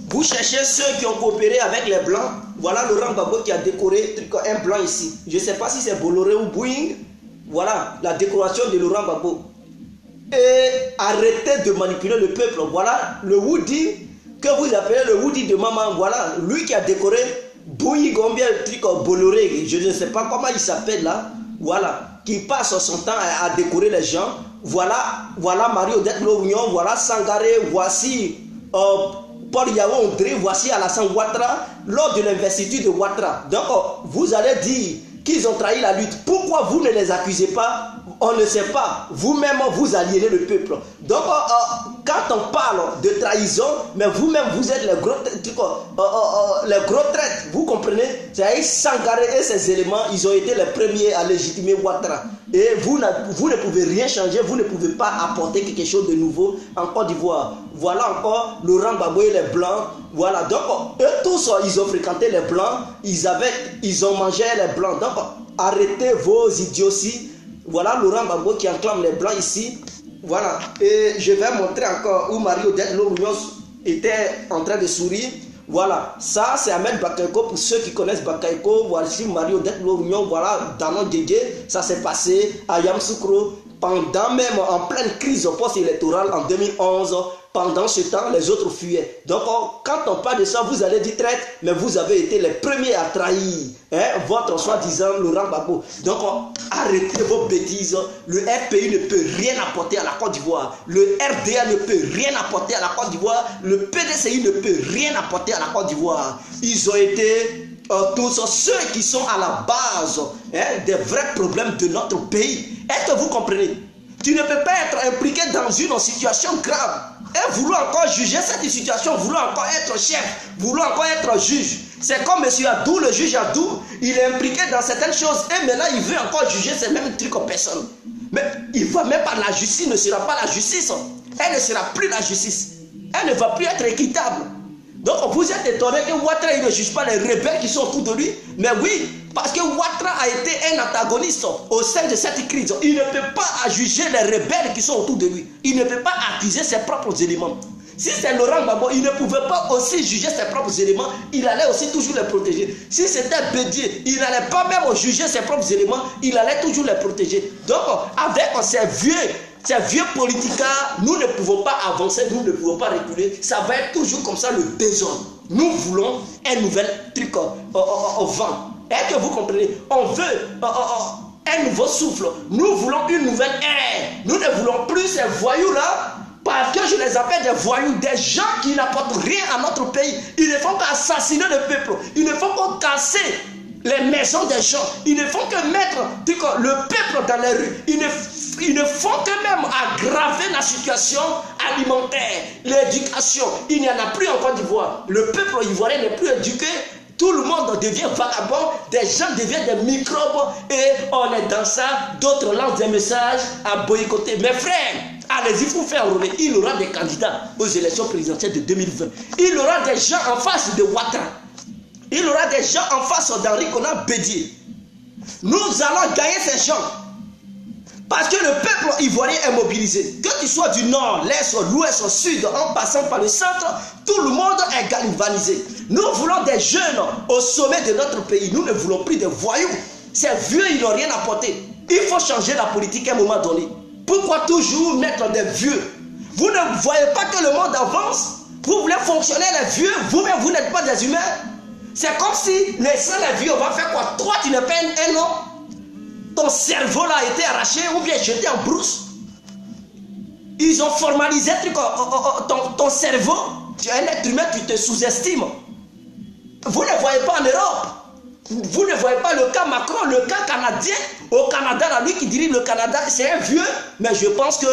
Vous cherchez ceux qui ont coopéré avec les Blancs. Voilà Laurent Gbagbo qui a décoré un blanc ici. Je ne sais pas si c'est Bolloré ou Boeing. Voilà la décoration de Laurent Gbagbo. Et arrêtez de manipuler le peuple. Voilà le Woody que vous appelez le Woody de maman. Voilà lui qui a décoré Boeing, combien de trucs Bolloré. Je ne sais pas comment il s'appelle là. Voilà. Qui passe son temps à décorer les gens. Voilà Marie-Odette Lorignon. Voilà Sangaré. Voici Paul Yao-Ondré, voici Alassane Ouattara lors de l'investiture de Ouattara. Donc, vous allez dire qu'ils ont trahi la lutte. Pourquoi vous ne les accusez pas? On ne sait pas. Vous-même, vous aliénez le peuple. Donc, quand on parle de trahison, mais vous-même, vous êtes les gros traites. Vous comprenez? C'est Sangaré et ces éléments, ils ont été les premiers à légitimer Ouattara. Et vous ne pouvez rien changer, vous ne pouvez pas apporter quelque chose de nouveau en Côte d'Ivoire. Voilà encore Laurent Gbagbo et les Blancs. Voilà, donc eux tous, ils ont fréquenté les Blancs, ils ont mangé les Blancs. Donc arrêtez vos idioties. Voilà Laurent Gbagbo qui acclame les Blancs ici. Voilà, et je vais montrer encore où Marie-Odette Lorignon était en train de sourire. Voilà, ça c'est Ahmed Bakayoko. Pour ceux qui connaissent Bakayoko, voici Marie-Odette Lorignon. Voilà, Danon Djedje, ça s'est passé à Yamoussoukro pendant même en pleine crise post-électorale en 2011. Pendant ce temps, les autres fuyaient. Donc, quand on parle de ça, vous allez dire traite, mais vous avez été les premiers à trahir votre soi-disant Laurent Gbagbo. Donc, arrêtez vos bêtises. Le FPI ne peut rien apporter à la Côte d'Ivoire. Le RDA ne peut rien apporter à la Côte d'Ivoire. Le PDCI ne peut rien apporter à la Côte d'Ivoire. Ils ont été tous ceux qui sont à la base des vrais problèmes de notre pays. Est-ce que vous comprenez? Tu ne peux pas être impliqué dans une situation grave et vouloir encore juger cette situation, vouloir encore être chef, vouloir encore être juge. C'est comme M. Adou, le juge Adou, il est impliqué dans certaines choses et maintenant il veut encore juger ces mêmes trucs aux personnes. Mais il va même pas, la justice ne sera pas la justice. Elle ne sera plus la justice. Elle ne va plus être équitable. Donc vous êtes étonné que Ouattara ne juge pas les rebelles qui sont autour de lui. Mais oui, parce que Ouattara a été un antagoniste au sein de cette crise. Il ne peut pas juger les rebelles qui sont autour de lui. Il ne peut pas accuser ses propres éléments. Si c'est Laurent Gbagbo, il ne pouvait pas aussi juger ses propres éléments. Il allait aussi toujours les protéger. Si c'était Bédié, il n'allait pas même juger ses propres éléments. Il allait toujours les protéger. Donc avec ces vieux politiques, nous ne pouvons pas avancer, nous ne pouvons pas reculer. Ça va être toujours comme ça le désordre. Nous voulons un nouvel truc au vent. Est-ce que vous comprenez? On veut un nouveau souffle. Nous voulons une nouvelle ère. Nous ne voulons plus ces voyous-là, parce que je les appelle des voyous, des gens qui n'apportent rien à notre pays. Ils ne font qu'assassiner le peuple. Ils ne font que casser les maisons des gens. Ils ne font que mettre le peuple dans les rues. Ils ne font que même aggraver la situation alimentaire, l'éducation. Il n'y en a plus en Côte d'Ivoire. Le peuple ivoirien n'est plus éduqué. Tout le monde devient vagabond, des gens deviennent des microbes et on est dans ça. D'autres lancent des messages à boycotter. Mes frères, allez-y, il faut faire rouler. Il y aura des candidats aux élections présidentielles de 2020. Il y aura des gens en face de Ouattara. Il y aura des gens en face d'Henri Konan Bédié. Nous allons gagner ces gens. Parce que le peuple ivoirien est mobilisé. Que tu sois du nord, l'est, l'ouest, au sud, en passant par le centre, tout le monde est galvanisé. Nous voulons des jeunes au sommet de notre pays. Nous ne voulons plus de voyous. Ces vieux, ils n'ont rien apporté. Il faut changer la politique à un moment donné. Pourquoi toujours mettre des vieux? Vous ne voyez pas que le monde avance? Vous voulez fonctionner les vieux? Vous-même, vous n'êtes pas des humains? C'est comme si, laissant les vieux, on va faire quoi? Toi, tu n'es pas un homme? Ton cerveau là a été arraché ou bien jeté en brousse. Ils ont formalisé ton cerveau. Tu es un être humain, tu te sous-estimes. Vous ne voyez pas en Europe. Vous ne voyez pas le cas Macron, le cas canadien. Au Canada, là, lui qui dirige le Canada, c'est un vieux. Mais je pense que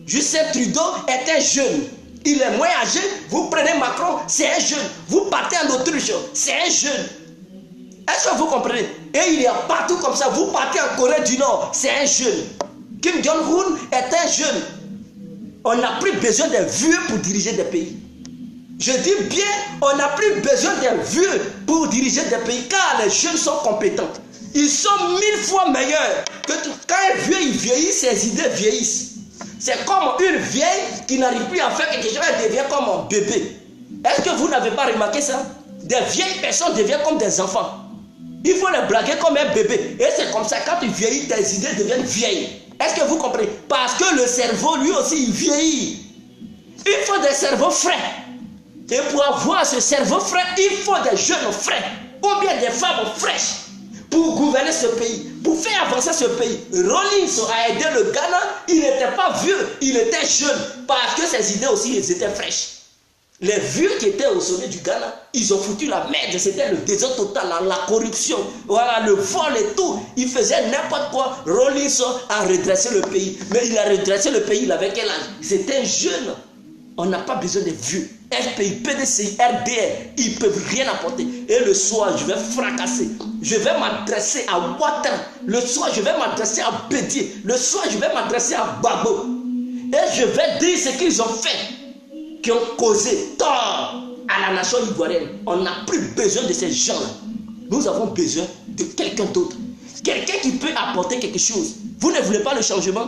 Justin Trudeau est un jeune. Il est moins âgé. Vous prenez Macron, c'est un jeune. Vous partez en Autriche, c'est un jeune. Est-ce que vous comprenez? Et il y a partout comme ça. Vous partez en Corée du Nord, c'est un jeune. Kim Jong-un est un jeune. On n'a plus besoin des vieux pour diriger des pays. Je dis bien, on n'a plus besoin des vieux pour diriger des pays, car les jeunes sont compétents. Ils sont 1000 fois meilleurs. Quand un vieux il vieillit, ses idées vieillissent. C'est comme une vieille qui n'arrive plus à faire quelque chose, elle devient comme un bébé. Est-ce que vous n'avez pas remarqué ça? Des vieilles personnes deviennent comme des enfants. Il faut les blaguer comme un bébé. Et c'est comme ça, quand tu vieillis, tes idées deviennent vieilles. Est-ce que vous comprenez? Parce que le cerveau, lui aussi, il vieillit. Il faut des cerveaux frais. Et pour avoir ce cerveau frais, il faut des jeunes frais. Ou bien des femmes fraîches. Pour gouverner ce pays. Pour faire avancer ce pays. Rawlings a aidé le Ghana. Il n'était pas vieux, il était jeune. Parce que ses idées aussi, elles étaient fraîches. Les vieux qui étaient au sommet du Ghana, ils ont foutu la merde. C'était le désordre total, la corruption, voilà, le vol et tout. Ils faisaient n'importe quoi. Rawlings a redressé le pays. Mais il a redressé le pays, il avait quel âge? C'était un jeune. On n'a pas besoin des vieux. FPI, PDCI, RDR, ils ne peuvent rien apporter. Et le soir, je vais fracasser. Je vais m'adresser à Ouattara. Le soir, je vais m'adresser à Bédié. Le soir, je vais m'adresser à Gbagbo. Et je vais dire ce qu'ils ont fait, qui ont causé tort à la nation ivoirienne. On n'a plus besoin de ces gens-là. Nous avons besoin de quelqu'un d'autre. Quelqu'un qui peut apporter quelque chose. Vous ne voulez pas le changement?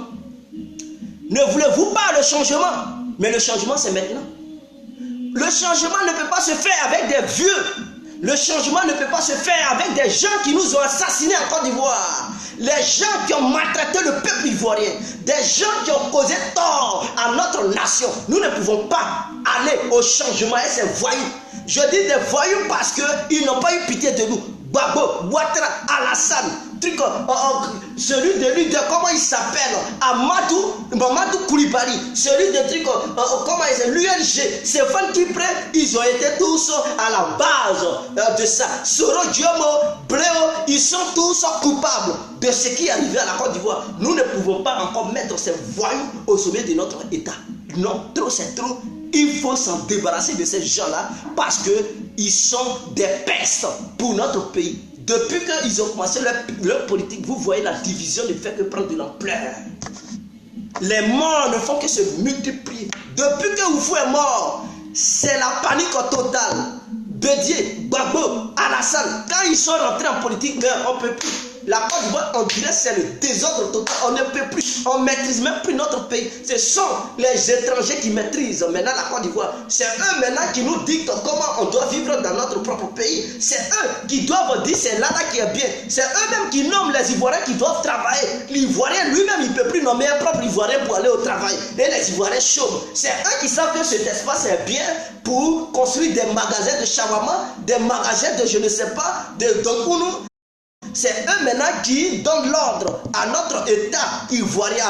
Ne voulez-vous pas le changement? Mais le changement, c'est maintenant. Le changement ne peut pas se faire avec des vieux. Le changement ne peut pas se faire avec des gens qui nous ont assassinés en Côte d'Ivoire. Les gens qui ont maltraité le peuple ivoirien. Des gens qui ont causé tort à notre nation. Nous ne pouvons pas aller au changement et ces voyous. Je dis des voyous parce qu'ils n'ont pas eu pitié de nous. Gbagbo, Ouattara, Alassane, celui de lui, comment il s'appelle, Mamadou Koulibaly, celui de comment il s'appelle, l'UNG, ces femmes qui prennent, ils ont été tous à la base de ça. Soro Diomo, Bléo, ils sont tous coupables de ce qui est arrivé à la Côte d'Ivoire. Nous ne pouvons pas encore mettre ces voyous au sommet de notre État. Non, trop c'est trop. Il faut s'en débarrasser de ces gens-là parce qu'ils sont des pestes pour notre pays. Depuis qu'ils ont commencé leur politique, vous voyez la division ne fait que prendre de l'ampleur. Les morts ne font que se multiplier. Depuis que Oufou est mort, c'est la panique totale. Bédié, Gbagbo, Alassane, quand ils sont rentrés en politique, on ne peut plus. La Côte d'Ivoire, on dirait c'est le désordre total. On ne peut plus. On ne maîtrise même plus notre pays. Ce sont les étrangers qui maîtrisent maintenant la Côte d'Ivoire. C'est eux maintenant qui nous dictent comment on doit vivre dans notre propre pays. C'est eux qui doivent dire c'est là qui est bien. C'est eux-mêmes qui nomment les Ivoiriens qui doivent travailler. L'Ivoirien lui-même, il ne peut plus nommer un propre Ivoirien pour aller au travail. Et les Ivoiriens chôment. C'est eux qui savent que cet espace est bien pour construire des magasins de shawarma, des magasins de je ne sais pas, de Donkounou. C'est eux maintenant qui donnent l'ordre à notre État ivoirien,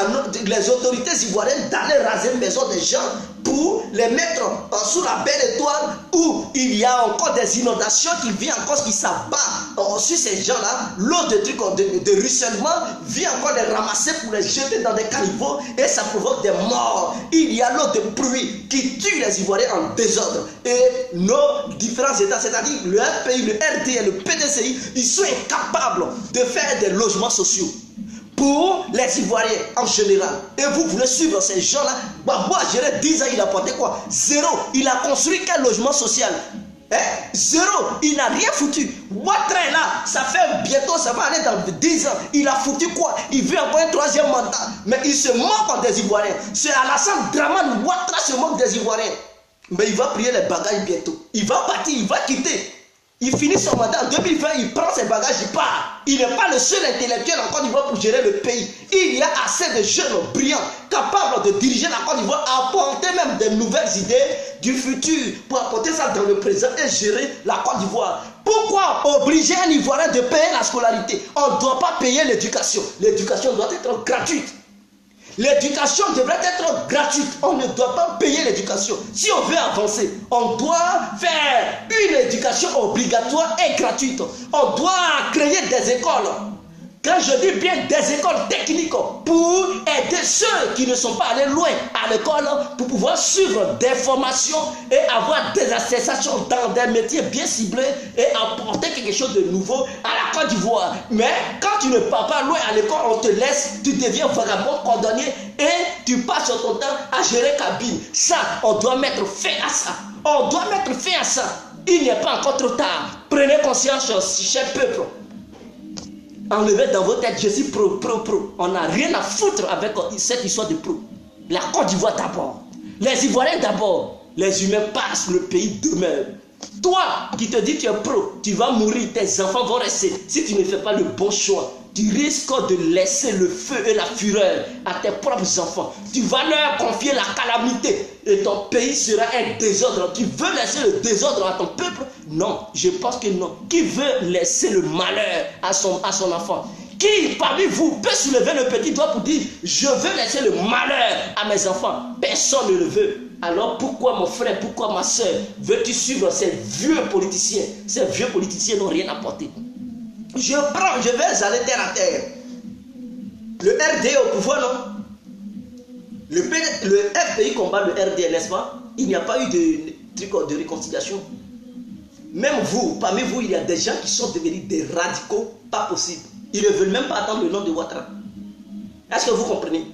les autorités ivoiriennes d'aller raser les maisons des gens pour les mettre sous la belle étoile où il y a encore des inondations qui viennent encore, qui s'abattent sur ces gens-là. L'eau de ruissellement vient encore les ramasser pour les jeter dans des caniveaux et ça provoque des morts. Il y a l'eau de pluie qui tue les Ivoiriens en désordre. Et nos différents États, c'est-à-dire le RPI, le RDA, le PDCI, ils sont incapables de faire des logements sociaux pour les Ivoiriens en général. Et vous voulez suivre ces gens-là? Gbagbo a géré 10 ans, il a porté quoi? Zéro. Il a construit quel logement social? Zéro. Il n'a rien foutu. Ouattara là, ça fait bientôt, ça va aller dans 10 ans. Il a foutu quoi? Il veut encore un troisième mandat. Mais il se moque des Ivoiriens. C'est Alassane Dramane Ouattara se moque des Ivoiriens. Mais il va prier les bagages bientôt. Il va partir, il va quitter. Il finit son mandat en 2020, il prend ses bagages, il part. Il n'est pas le seul intellectuel en Côte d'Ivoire pour gérer le pays. Il y a assez de jeunes brillants, capables de diriger la Côte d'Ivoire, apporter même des nouvelles idées du futur pour apporter ça dans le présent et gérer la Côte d'Ivoire. Pourquoi obliger un Ivoirien de payer la scolarité? On ne doit pas payer l'éducation. L'éducation doit être gratuite. L'éducation devrait être gratuite. On ne doit pas payer l'éducation. Si on veut avancer, on doit faire une éducation obligatoire et gratuite. On doit créer des écoles. Quand je dis bien des écoles techniques pour aider ceux qui ne sont pas allés loin à l'école pour pouvoir suivre des formations et avoir des associations dans des métiers bien ciblés et apporter quelque chose de nouveau à la Côte d'Ivoire. Mais quand tu ne pars pas loin à l'école, on te laisse, tu deviens vagabond, cordonnier et tu passes ton temps à gérer cabine. Ça, on doit mettre fin à ça. On doit mettre fin à ça. Il n'est pas encore trop tard. Prenez conscience, cher peuple. Enlevez dans vos têtes, je suis pro. On n'a rien à foutre avec cette histoire de pro. La Côte d'Ivoire d'abord. Les Ivoiriens d'abord. Les humains passent, le pays demeure. Toi qui te dis que tu es pro, tu vas mourir, tes enfants vont rester. Si tu ne fais pas le bon choix, tu risques de laisser le feu et la fureur à tes propres enfants. Tu vas leur confier la calamité et ton pays sera un désordre. Tu veux laisser le désordre à ton peuple? Non, je pense que non. Qui veut laisser le malheur à son enfant? Qui parmi vous peut soulever le petit doigt pour dire je veux laisser le malheur à mes enfants? Personne ne le veut. Alors pourquoi mon frère, pourquoi ma soeur veux-tu suivre ces vieux politiciens? Ces vieux politiciens n'ont rien apporté. Je vais aller terre à terre. Le RDA au pouvoir, non? Le FPI combat le RDA, n'est-ce pas? Il n'y a pas eu de réconciliation. Même vous, parmi vous, il y a des gens qui sont devenus des radicaux, pas possible. Ils ne veulent même pas attendre le nom de Ouattara. Est-ce que vous comprenez?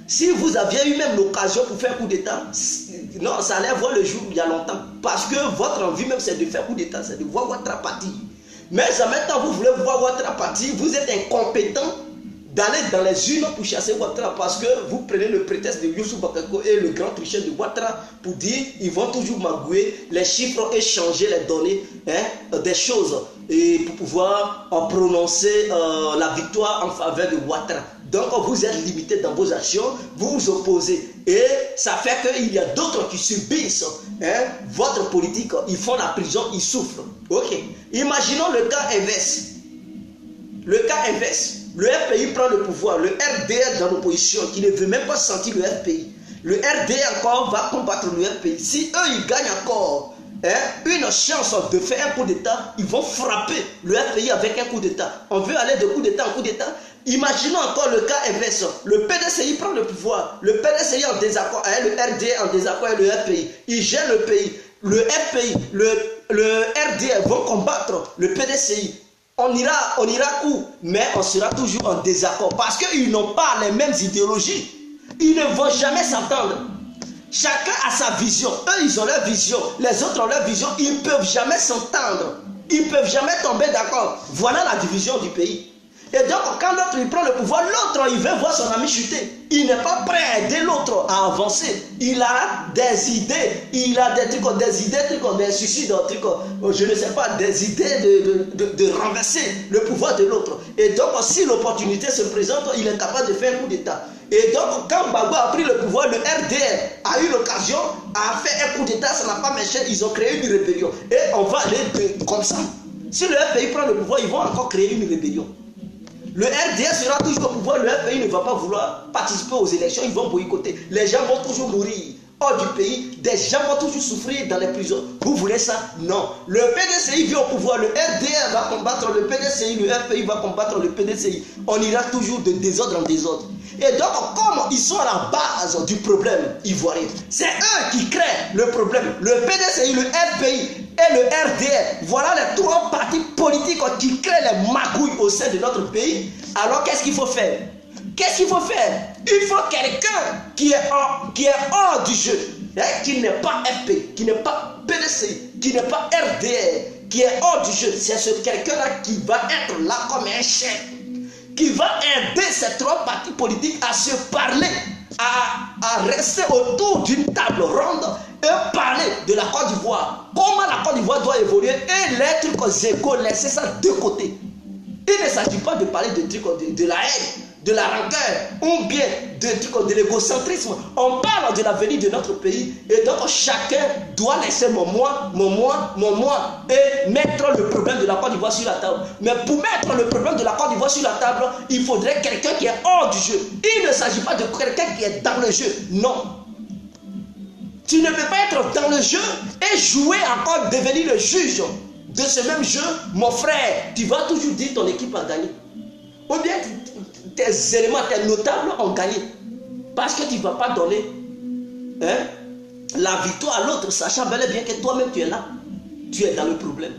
Si vous aviez eu même l'occasion pour faire coup d'État, non, ça allait voir le jour il y a longtemps. Parce que votre envie même, c'est de faire coup d'État, c'est de voir Ouattara partir. Mais en même temps, vous voulez voir Ouattara partir, vous êtes incompétent d'aller dans les urnes pour chasser Ouattara parce que vous prenez le prétexte de Youssou Bakako et le grand tricheur de Ouattara pour dire ils vont toujours magouer les chiffres et changer les données des choses et pour pouvoir prononcer la victoire en faveur de Ouattara. Donc vous êtes limité dans vos actions, vous vous opposez et ça fait qu'il y a d'autres qui subissent votre politique, ils font la prison, ils souffrent. Ok, imaginons le cas inverse. Le cas inverse. Le RPI prend le pouvoir, le RDA dans l'opposition qui ne veut même pas sentir le RPI. Le RDA encore va combattre le RPI. Si eux ils gagnent encore une chance de faire un coup d'État, ils vont frapper le RPI avec un coup d'État. On veut aller de coup d'État en coup d'État. Imaginons encore le cas inverse. Le PDCI prend le pouvoir. Le PDCI en désaccord, le RDA en désaccord avec le RPI. Ils gèrent le pays. Le RPI, le RDA vont combattre le PDCI. On ira où? Mais on sera toujours en désaccord parce qu'ils n'ont pas les mêmes idéologies. Ils ne vont jamais s'entendre. Chacun a sa vision. Eux, ils ont leur vision. Les autres ont leur vision. Ils ne peuvent jamais s'entendre. Ils ne peuvent jamais tomber d'accord. Voilà la division du pays. Et donc, quand l'autre il prend le pouvoir, l'autre il veut voir son ami chuter. Il n'est pas prêt à aider l'autre à avancer. Il a des idées. Il a des trucs, des suicides, je ne sais pas, des idées de renverser le pouvoir de l'autre. Et donc, si l'opportunité se présente, il est capable de faire un coup d'État. Et donc, quand Gbagbo a pris le pouvoir, le RDR a eu l'occasion, a fait un coup d'État, ça n'a pas marché, ils ont créé une rébellion. Et on va aller comme ça. Si le FPI prend le pouvoir, ils vont encore créer une rébellion. Le RDR sera toujours au pouvoir, le FPI ne va pas vouloir participer aux élections, ils vont boycotter. Les gens vont toujours mourir hors du pays, des gens vont toujours souffrir dans les prisons. Vous voulez ça? Non. Le PDCI vient au pouvoir, le RDR va combattre le PDCI, le FPI va combattre le PDCI. On ira toujours de désordre en désordre. Et donc, comme ils sont à la base du problème ivoirien, c'est eux qui créent le problème. Le PDCI, le FPI et le RDR, voilà les trois partis politiques qui créent les magouilles au sein de notre pays. Alors, qu'est-ce qu'il faut faire? Qu'est-ce qu'il faut faire? Il faut quelqu'un qui est hors du jeu, hein, qui n'est pas FPI, qui n'est pas PDCI, qui n'est pas RDR, qui est hors du jeu. C'est ce quelqu'un-là qui va être là comme un chef, qui va aider ces trois partis politiques à se parler, à rester autour d'une table ronde et parler de la Côte d'Ivoire. Comment la Côte d'Ivoire doit évoluer et les trucs égaux, laisser ça de côté. Il ne s'agit pas de parler de trucs de la haine, de la rancœur ou bien de l'égocentrisme. On parle de l'avenir de notre pays et donc chacun doit laisser mon moi et mettre le problème de la Côte d'Ivoire sur la table. Mais pour mettre le problème de la Côte d'Ivoire sur la table, il faudrait quelqu'un qui est hors du jeu. Il ne s'agit pas de quelqu'un qui est dans le jeu. Non. Tu ne peux pas être dans le jeu et jouer encore, devenir le juge de ce même jeu. Mon frère, tu vas toujours dire ton équipe a gagné. Ou bien tes éléments, tes notables ont gagné. Parce que tu ne vas pas donner la victoire à l'autre, sachant bel et bien que toi-même tu es là. Tu es dans le problème.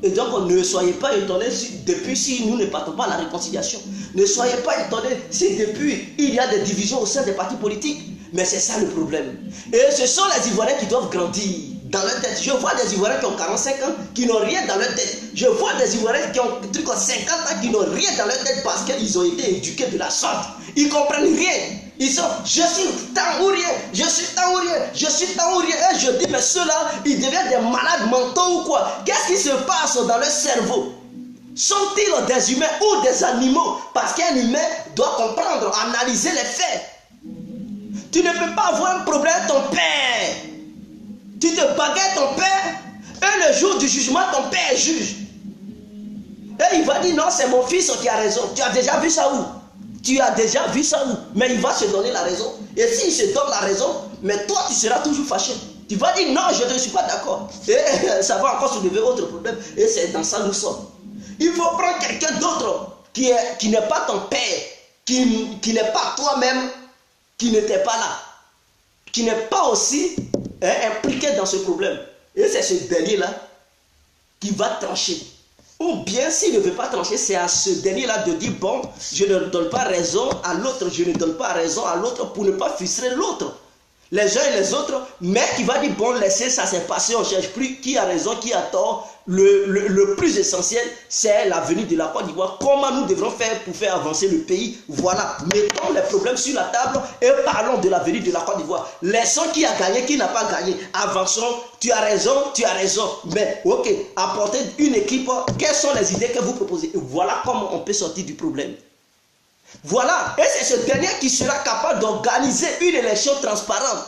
Et donc ne soyez pas étonnés depuis si nous ne partons pas à la réconciliation. Ne soyez pas étonnés si depuis il y a des divisions au sein des partis politiques. Mais c'est ça le problème. Et ce sont les Ivoiriens qui doivent grandir dans leur tête. Je vois des Ivoiriens qui ont 45 ans, qui n'ont rien dans leur tête. Je vois des Ivoiriens qui ont 50 ans, qui n'ont rien dans leur tête parce qu'ils ont été éduqués de la sorte. Ils ne comprennent rien. Ils sont, je suis taourien, je suis taourien, je suis taourien. Et je dis, mais ceux-là, ils deviennent des malades mentaux ou quoi? Qu'est-ce qui se passe dans leur cerveau? Sont-ils des humains ou des animaux? Parce qu'un humain doit comprendre, analyser les faits. Tu ne peux pas avoir un problème avec ton père. Tu te bagarres ton père et le jour du jugement, ton père juge. Et il va dire non, c'est mon fils qui a raison. Tu as déjà vu ça où? Tu as déjà vu ça où? Mais il va se donner la raison. Et s'il se donne la raison, mais toi tu seras toujours fâché. Tu vas dire non, je ne suis pas d'accord. Et ça va encore soulever autre problème. Et c'est dans ça que nous sommes. Il faut prendre quelqu'un d'autre qui n'est pas ton père, qui n'est pas toi-même, qui n'était pas là, qui n'est pas aussi impliqué dans ce problème. Et c'est ce dernier-là qui va trancher. Ou bien, s'il ne veut pas trancher, c'est à ce dernier-là de dire, bon, je ne donne pas raison à l'autre, je ne donne pas raison à l'autre pour ne pas frustrer l'autre. Les uns et les autres, mais qui va dire, bon, laissez ça s'est passé, on ne cherche plus qui a raison, qui a tort. Le plus essentiel, c'est l'avenir de la Côte d'Ivoire. Comment nous devrons faire pour faire avancer le pays? Voilà, mettons les problèmes sur la table et parlons de l'avenir de la Côte d'Ivoire. Laissons qui a gagné, qui n'a pas gagné. Avançons, tu as raison. Mais ok, apportez une équipe, quelles sont les idées que vous proposez? Voilà comment on peut sortir du problème. Voilà, et c'est ce dernier qui sera capable d'organiser une élection transparente.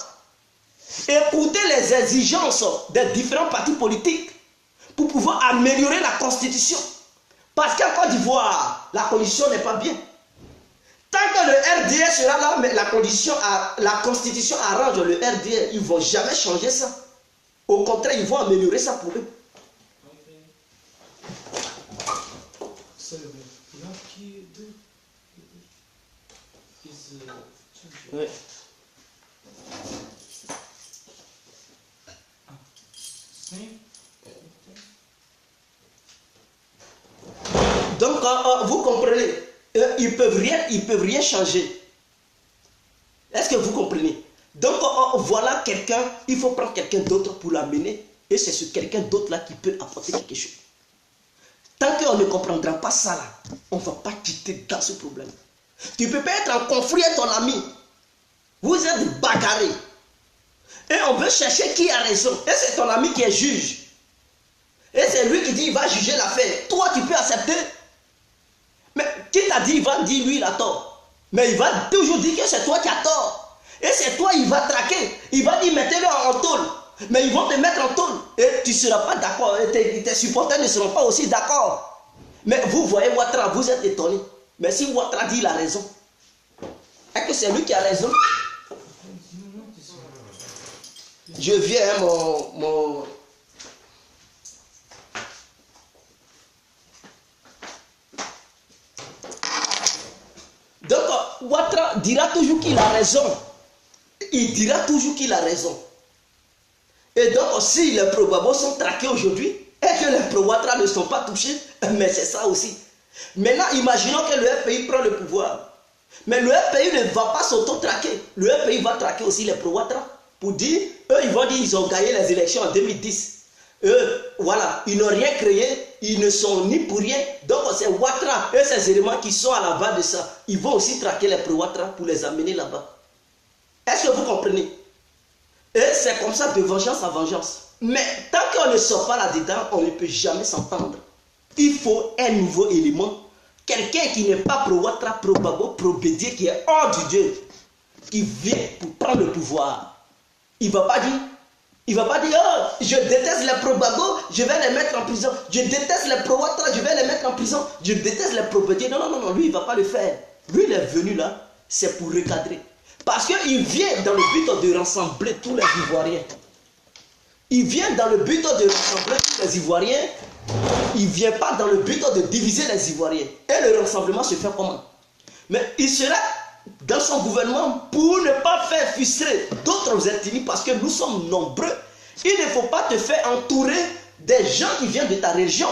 Écoutez les exigences des différents partis politiques pour pouvoir améliorer la constitution. Parce qu'en Côte d'Ivoire, la constitution n'est pas bien. Tant que le RDR sera là, mais la constitution arrange le RDR, ils ne vont jamais changer ça. Au contraire, ils vont améliorer ça pour eux. Oui. Donc, vous comprenez, ils peuvent rien changer. comprenez? Donc, voilà quelqu'un, il faut prendre quelqu'un d'autre pour l'amener. Et c'est ce quelqu'un d'autre là qui peut apporter quelque chose. Tant qu'on ne comprendra pas ça là, on ne va pas quitter dans ce problème. Tu ne peux pas être en conflit avec ton ami. Vous êtes bagarrés. Et on veut chercher qui a raison. Et c'est ton ami qui est juge. Et c'est lui qui dit il va juger l'affaire. Toi, tu peux accepter. Mais qui t'a dit il va dire lui il a tort. Mais il va toujours dire que c'est toi qui as tort. Et c'est toi il va traquer. Il va dire mettez-le en tôle. Mais ils vont te mettre en tôle. Et tu ne seras pas d'accord. Et tes supporters ne seront pas aussi d'accord. Mais vous voyez Ouattara, vous êtes étonnés. Mais si Ouattara dit il a raison, est-ce que c'est lui qui a raison? Je viens mon... Donc, Ouattara dira toujours qu'il a raison. Il dira toujours qu'il a raison. Et donc, si les pro-Gbagbo sont traqués aujourd'hui, et que les pro-Ouattara ne sont pas touchés, mais c'est ça aussi. Maintenant, imaginons que le FPI prend le pouvoir. Mais le FPI ne va pas s'auto-traquer. Le FPI va traquer aussi les pro-Ouattara. Pour dire, eux, ils vont dire qu'ils ont gagné les élections en 2010. Eux, voilà, ils n'ont rien créé, ils ne sont ni pour rien. Donc, c'est Ouattara et ces éléments qui sont à la base de ça. Ils vont aussi traquer les pro-Ouattara pour les amener là-bas. Est-ce que vous comprenez? Et c'est comme ça de vengeance à vengeance. Mais tant qu'on ne sort pas là-dedans, on ne peut jamais s'entendre. Il faut un nouveau élément. Quelqu'un qui n'est pas pro-Ouattara, pro-Gbagbo, pro-Bédié, qui est hors du Dieu, qui vient pour prendre le pouvoir. Il ne va pas dire, oh, je déteste les pro-Gbagbo, je vais les mettre en prison. Je déteste les pro-Ouattara, je vais les mettre en prison. Je déteste les pro-Bédié. Non, non, non, lui, il ne va pas le faire. Lui, il est venu là, c'est pour recadrer. Parce qu'il vient dans le but de rassembler tous les Ivoiriens. Il vient dans le but de rassembler tous les Ivoiriens. Il ne vient pas dans le but de diviser les Ivoiriens. Et le rassemblement se fait comment? Mais il sera dans son gouvernement pour ne pas faire frustrer d'autres ethnies parce que nous sommes nombreux. Il ne faut pas te faire entourer des gens qui viennent de ta région.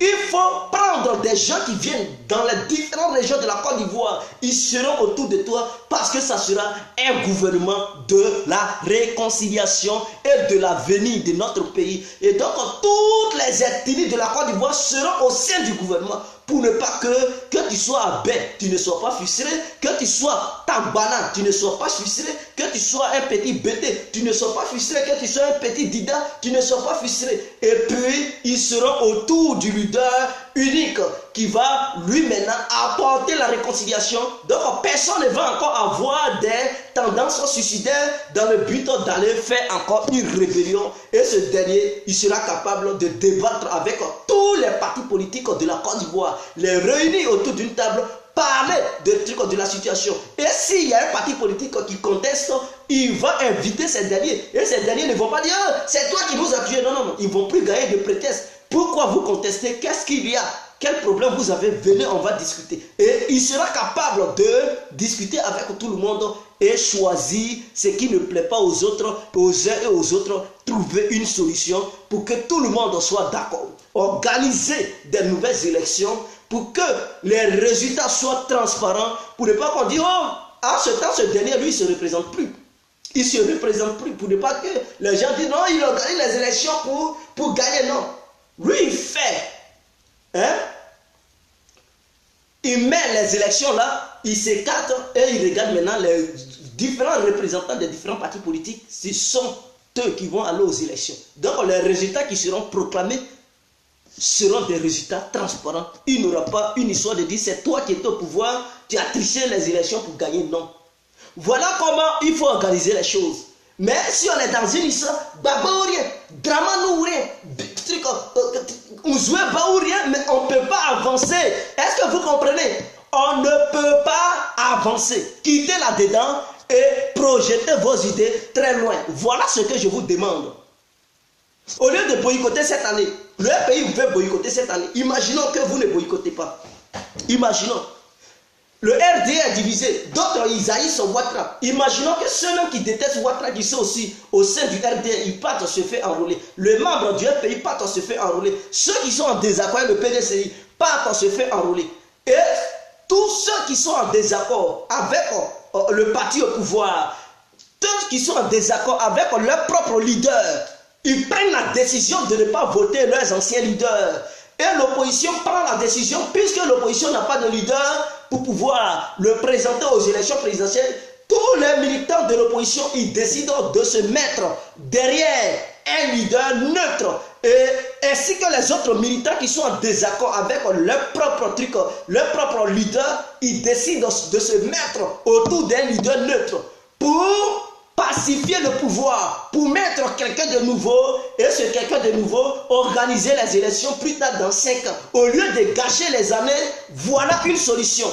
Il faut prendre des gens qui viennent dans les différentes régions de la Côte d'Ivoire. Ils seront autour de toi parce que ça sera un gouvernement de la réconciliation et de l'avenir de notre pays. Et donc, toutes les ethnies de la Côte d'Ivoire seront au sein du gouvernement pour ne pas que tu sois à Bé, tu ne sois pas frustré, que tu sois Tambana, tu ne sois pas frustré, que tu sois un petit Bété, tu ne sois pas frustré, que tu sois un petit Dida, tu ne sois pas frustré. Et puis, ils seront autour du leader unique qui va lui maintenant apporter la réconciliation. Donc, personne ne va encore avoir des tendances suicidaires dans le but d'aller faire encore une rébellion. Et ce dernier, il sera capable de débattre avec tous les partis politiques de la Côte d'Ivoire, les réunir autour d'une table, parler des trucs de la situation. Et s'il y a un parti politique qui conteste, il va inviter ces derniers. Et ces derniers ne vont pas dire c'est toi qui nous as tués. Non, non, non. Ils ne vont plus gagner de prétexte. Pourquoi vous contestez? Qu'est-ce qu'il y a? Quel problème vous avez? Venez, on va discuter. Et il sera capable de discuter avec tout le monde et choisir ce qui ne plaît pas aux autres, aux uns et aux autres, trouver une solution pour que tout le monde soit d'accord. Organiser des nouvelles élections pour que les résultats soient transparents, pour ne pas qu'on dise, oh, à ce temps, ce dernier, lui, il ne se représente plus. Il ne se représente plus, pour ne pas que les gens disent, non, il a gagné les élections pour gagner, non. Lui, il fait, hein? Il met les élections là, il s'écarte et il regarde maintenant les différents représentants des différents partis politiques. Ce sont eux qui vont aller aux élections. Donc les résultats qui seront proclamés seront des résultats transparents. Il n'y aura pas une histoire de dire c'est toi qui es au pouvoir, tu as triché les élections pour gagner. Non. Voilà comment il faut organiser les choses. Mais si on est dans une histoire, drama nous rien, on joue rien, mais on ne peut pas avancer. Est-ce que vous comprenez? On ne peut pas avancer. Quittez là-dedans et projetez vos idées très loin. Voilà ce que je vous demande. Au lieu de boycotter cette année, le pays veut boycotter cette année. Imaginons que vous ne boycottez pas. Imaginons. Le RD est divisé. D'autres, ils haïssent Ouattara. Imaginons que ceux-là qui détestent Ouattara, qui sont aussi au sein du RD, ils partent se faire enrôler. Les membres du RPI partent se faire enrôler. Ceux qui sont en désaccord avec le PDCI partent se faire enrôler. Et tous ceux qui sont en désaccord avec le parti au pouvoir, ceux qui sont en désaccord avec leur propre leader, ils prennent la décision de ne pas voter leurs anciens leaders. Et l'opposition prend la décision, puisque l'opposition n'a pas de leader pour pouvoir le présenter aux élections présidentielles. Tous les militants de l'opposition, ils décident de se mettre derrière un leader neutre. Et ainsi que les autres militants qui sont en désaccord avec leur propre truc, leur propre leader, ils décident de se mettre autour d'un leader neutre pour pacifier le pouvoir, pour mettre quelqu'un de nouveau, et ce quelqu'un de nouveau, organiser les élections plus tard dans 5 ans. Au lieu de gâcher les années, voilà une solution.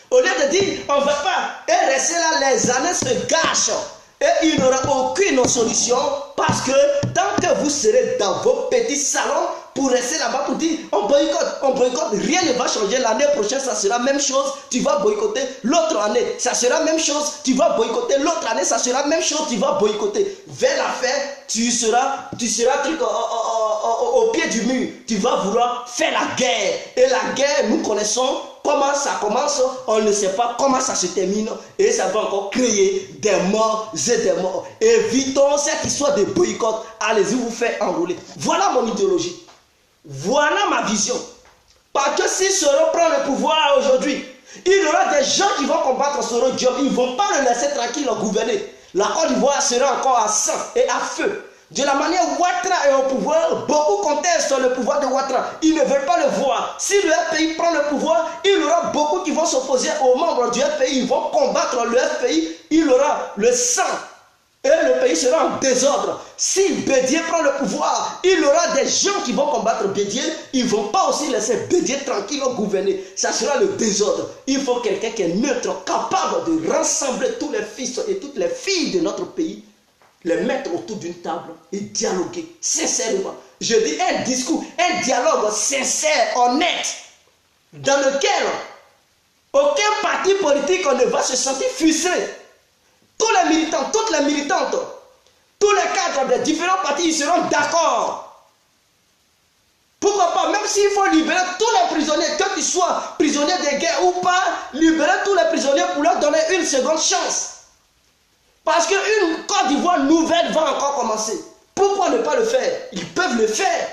Au lieu de dire, on ne va pas, et rester là, les années se gâchent. Et il n'y aura aucune solution, parce que tant que vous serez dans vos petits salons, pour rester là-bas pour dire, on boycotte, rien ne va changer. L'année prochaine, ça sera la même chose, tu vas boycotter. L'autre année, ça sera la même chose, tu vas boycotter. L'autre année, ça sera la même chose, tu vas boycotter. Vers la fin, tu seras truc au pied du mur. Tu vas vouloir faire la guerre. Et la guerre, nous connaissons comment ça commence, on ne sait pas comment ça se termine. Et ça va encore créer des morts et des morts. Évitons cette histoire de boycott. Allez-y vous faire enrouler. Voilà mon idéologie. Voilà ma vision. Parce que si Soro prend le pouvoir aujourd'hui, il y aura des gens qui vont combattre Soro Diop. Ils ne vont pas le laisser tranquille gouverner. La Côte d'Ivoire sera encore à sang et à feu. De la manière Ouattara est au pouvoir, beaucoup contestent le pouvoir de Ouattara. Ils ne veulent pas le voir. Si le FPI prend le pouvoir, il y aura beaucoup qui vont s'opposer aux membres du FPI. Ils vont combattre le FPI. Il y aura le sang. Et le pays sera en désordre. Si Bédié prend le pouvoir, il y aura des gens qui vont combattre Bédié. Ils ne vont pas aussi laisser Bédié tranquille gouverner. Ça sera le désordre. Il faut quelqu'un qui est neutre, capable de rassembler tous les fils et toutes les filles de notre pays, les mettre autour d'une table et dialoguer sincèrement. Je dis un discours, un dialogue sincère, honnête, dans lequel aucun parti politique ne va se sentir frustré. Tous les militants, toutes les militantes, tous les cadres des différents partis, ils seront d'accord. Pourquoi pas, même s'il faut libérer tous les prisonniers, que tu sois prisonnier de guerre ou pas, libérer tous les prisonniers pour leur donner une seconde chance. Parce qu'une Côte d'Ivoire nouvelle va encore commencer. Pourquoi ne pas le faire? Ils peuvent le faire.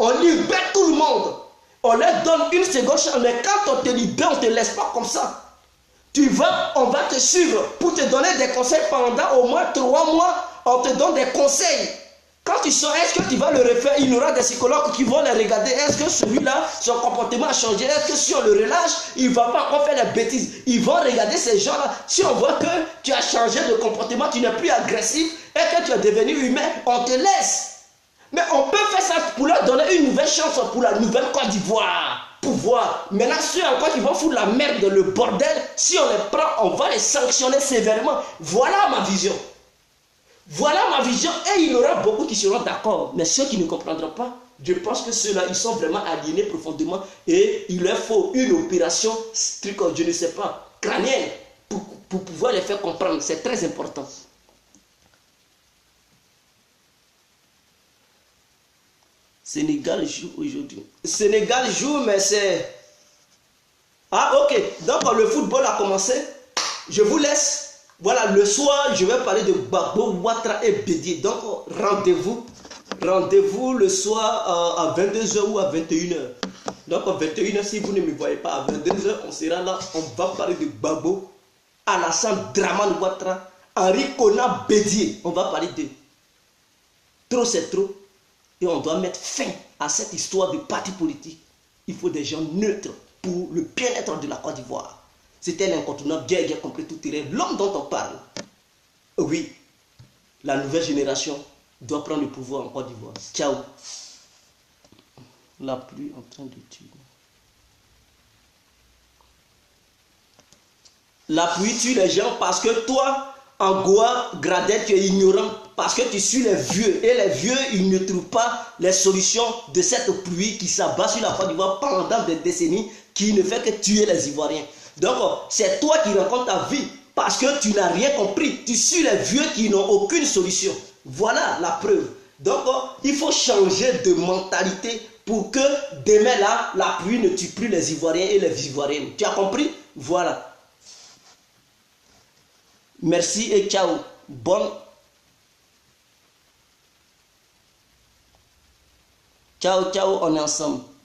On libère tout le monde. On leur donne une seconde chance. Mais quand on te libère, on ne te laisse pas comme ça. On va te suivre pour te donner des conseils pendant au moins 3 mois. On te donne des conseils. Quand tu sors, est-ce que tu vas le refaire? Il y aura des psychologues qui vont les regarder. Est-ce que celui-là, son comportement a changé? Est-ce que si on le relâche, il ne va pas encore faire des bêtises? Ils vont regarder ces gens-là. Si on voit que tu as changé de comportement, tu n'es plus agressif et que tu es devenu humain, on te laisse. Mais on peut faire ça pour leur donner une nouvelle chance pour la nouvelle Côte d'Ivoire. Pour voir. Maintenant, ceux encore qui vont foutre la merde, le bordel, si on les prend, on va les sanctionner sévèrement. Voilà ma vision. Voilà ma vision. Et il y aura beaucoup qui seront d'accord. Mais ceux qui ne comprendront pas, je pense que ceux-là, ils sont vraiment aliénés profondément. Et il leur faut une opération, je ne sais pas, crânienne, pour pouvoir les faire comprendre. C'est très important. Sénégal joue aujourd'hui. Sénégal joue, mais c'est... Ah, ok. Donc, le football a commencé. Je vous laisse. Voilà, le soir, je vais parler de Gbagbo, Ouattara et Bédié. Donc, rendez-vous le soir à 22h ou à 21h. Donc, à 21h, si vous ne me voyez pas, à 22h, on sera là. On va parler de Gbagbo, Alassane Dramane Ouattara, Henri Konan Bédié. On va parler de... Trop, c'est trop. Et on doit mettre fin à cette histoire de parti politique. Il faut des gens neutres pour le bien-être de la Côte d'Ivoire. C'était l'incontournable, bien compris tout terrain, l'homme dont on parle. Oui, la nouvelle génération doit prendre le pouvoir en Côte d'Ivoire. Ciao. La pluie en train de tuer. La pluie tue les gens parce que toi, en Goa, Gradet, tu es ignorant. Parce que tu suis les vieux. Et les vieux, ils ne trouvent pas les solutions de cette pluie qui s'abat sur la Côte d'Ivoire pendant des décennies, qui ne fait que tuer les Ivoiriens. Donc, c'est toi qui rencontres ta vie parce que tu n'as rien compris. Tu suis les vieux qui n'ont aucune solution. Voilà la preuve. Donc, il faut changer de mentalité pour que demain là, la pluie ne tue plus les Ivoiriens et les Ivoiriennes. Tu as compris? Voilà. Merci et ciao. bonne. Ciao, ciao, on est ensemble.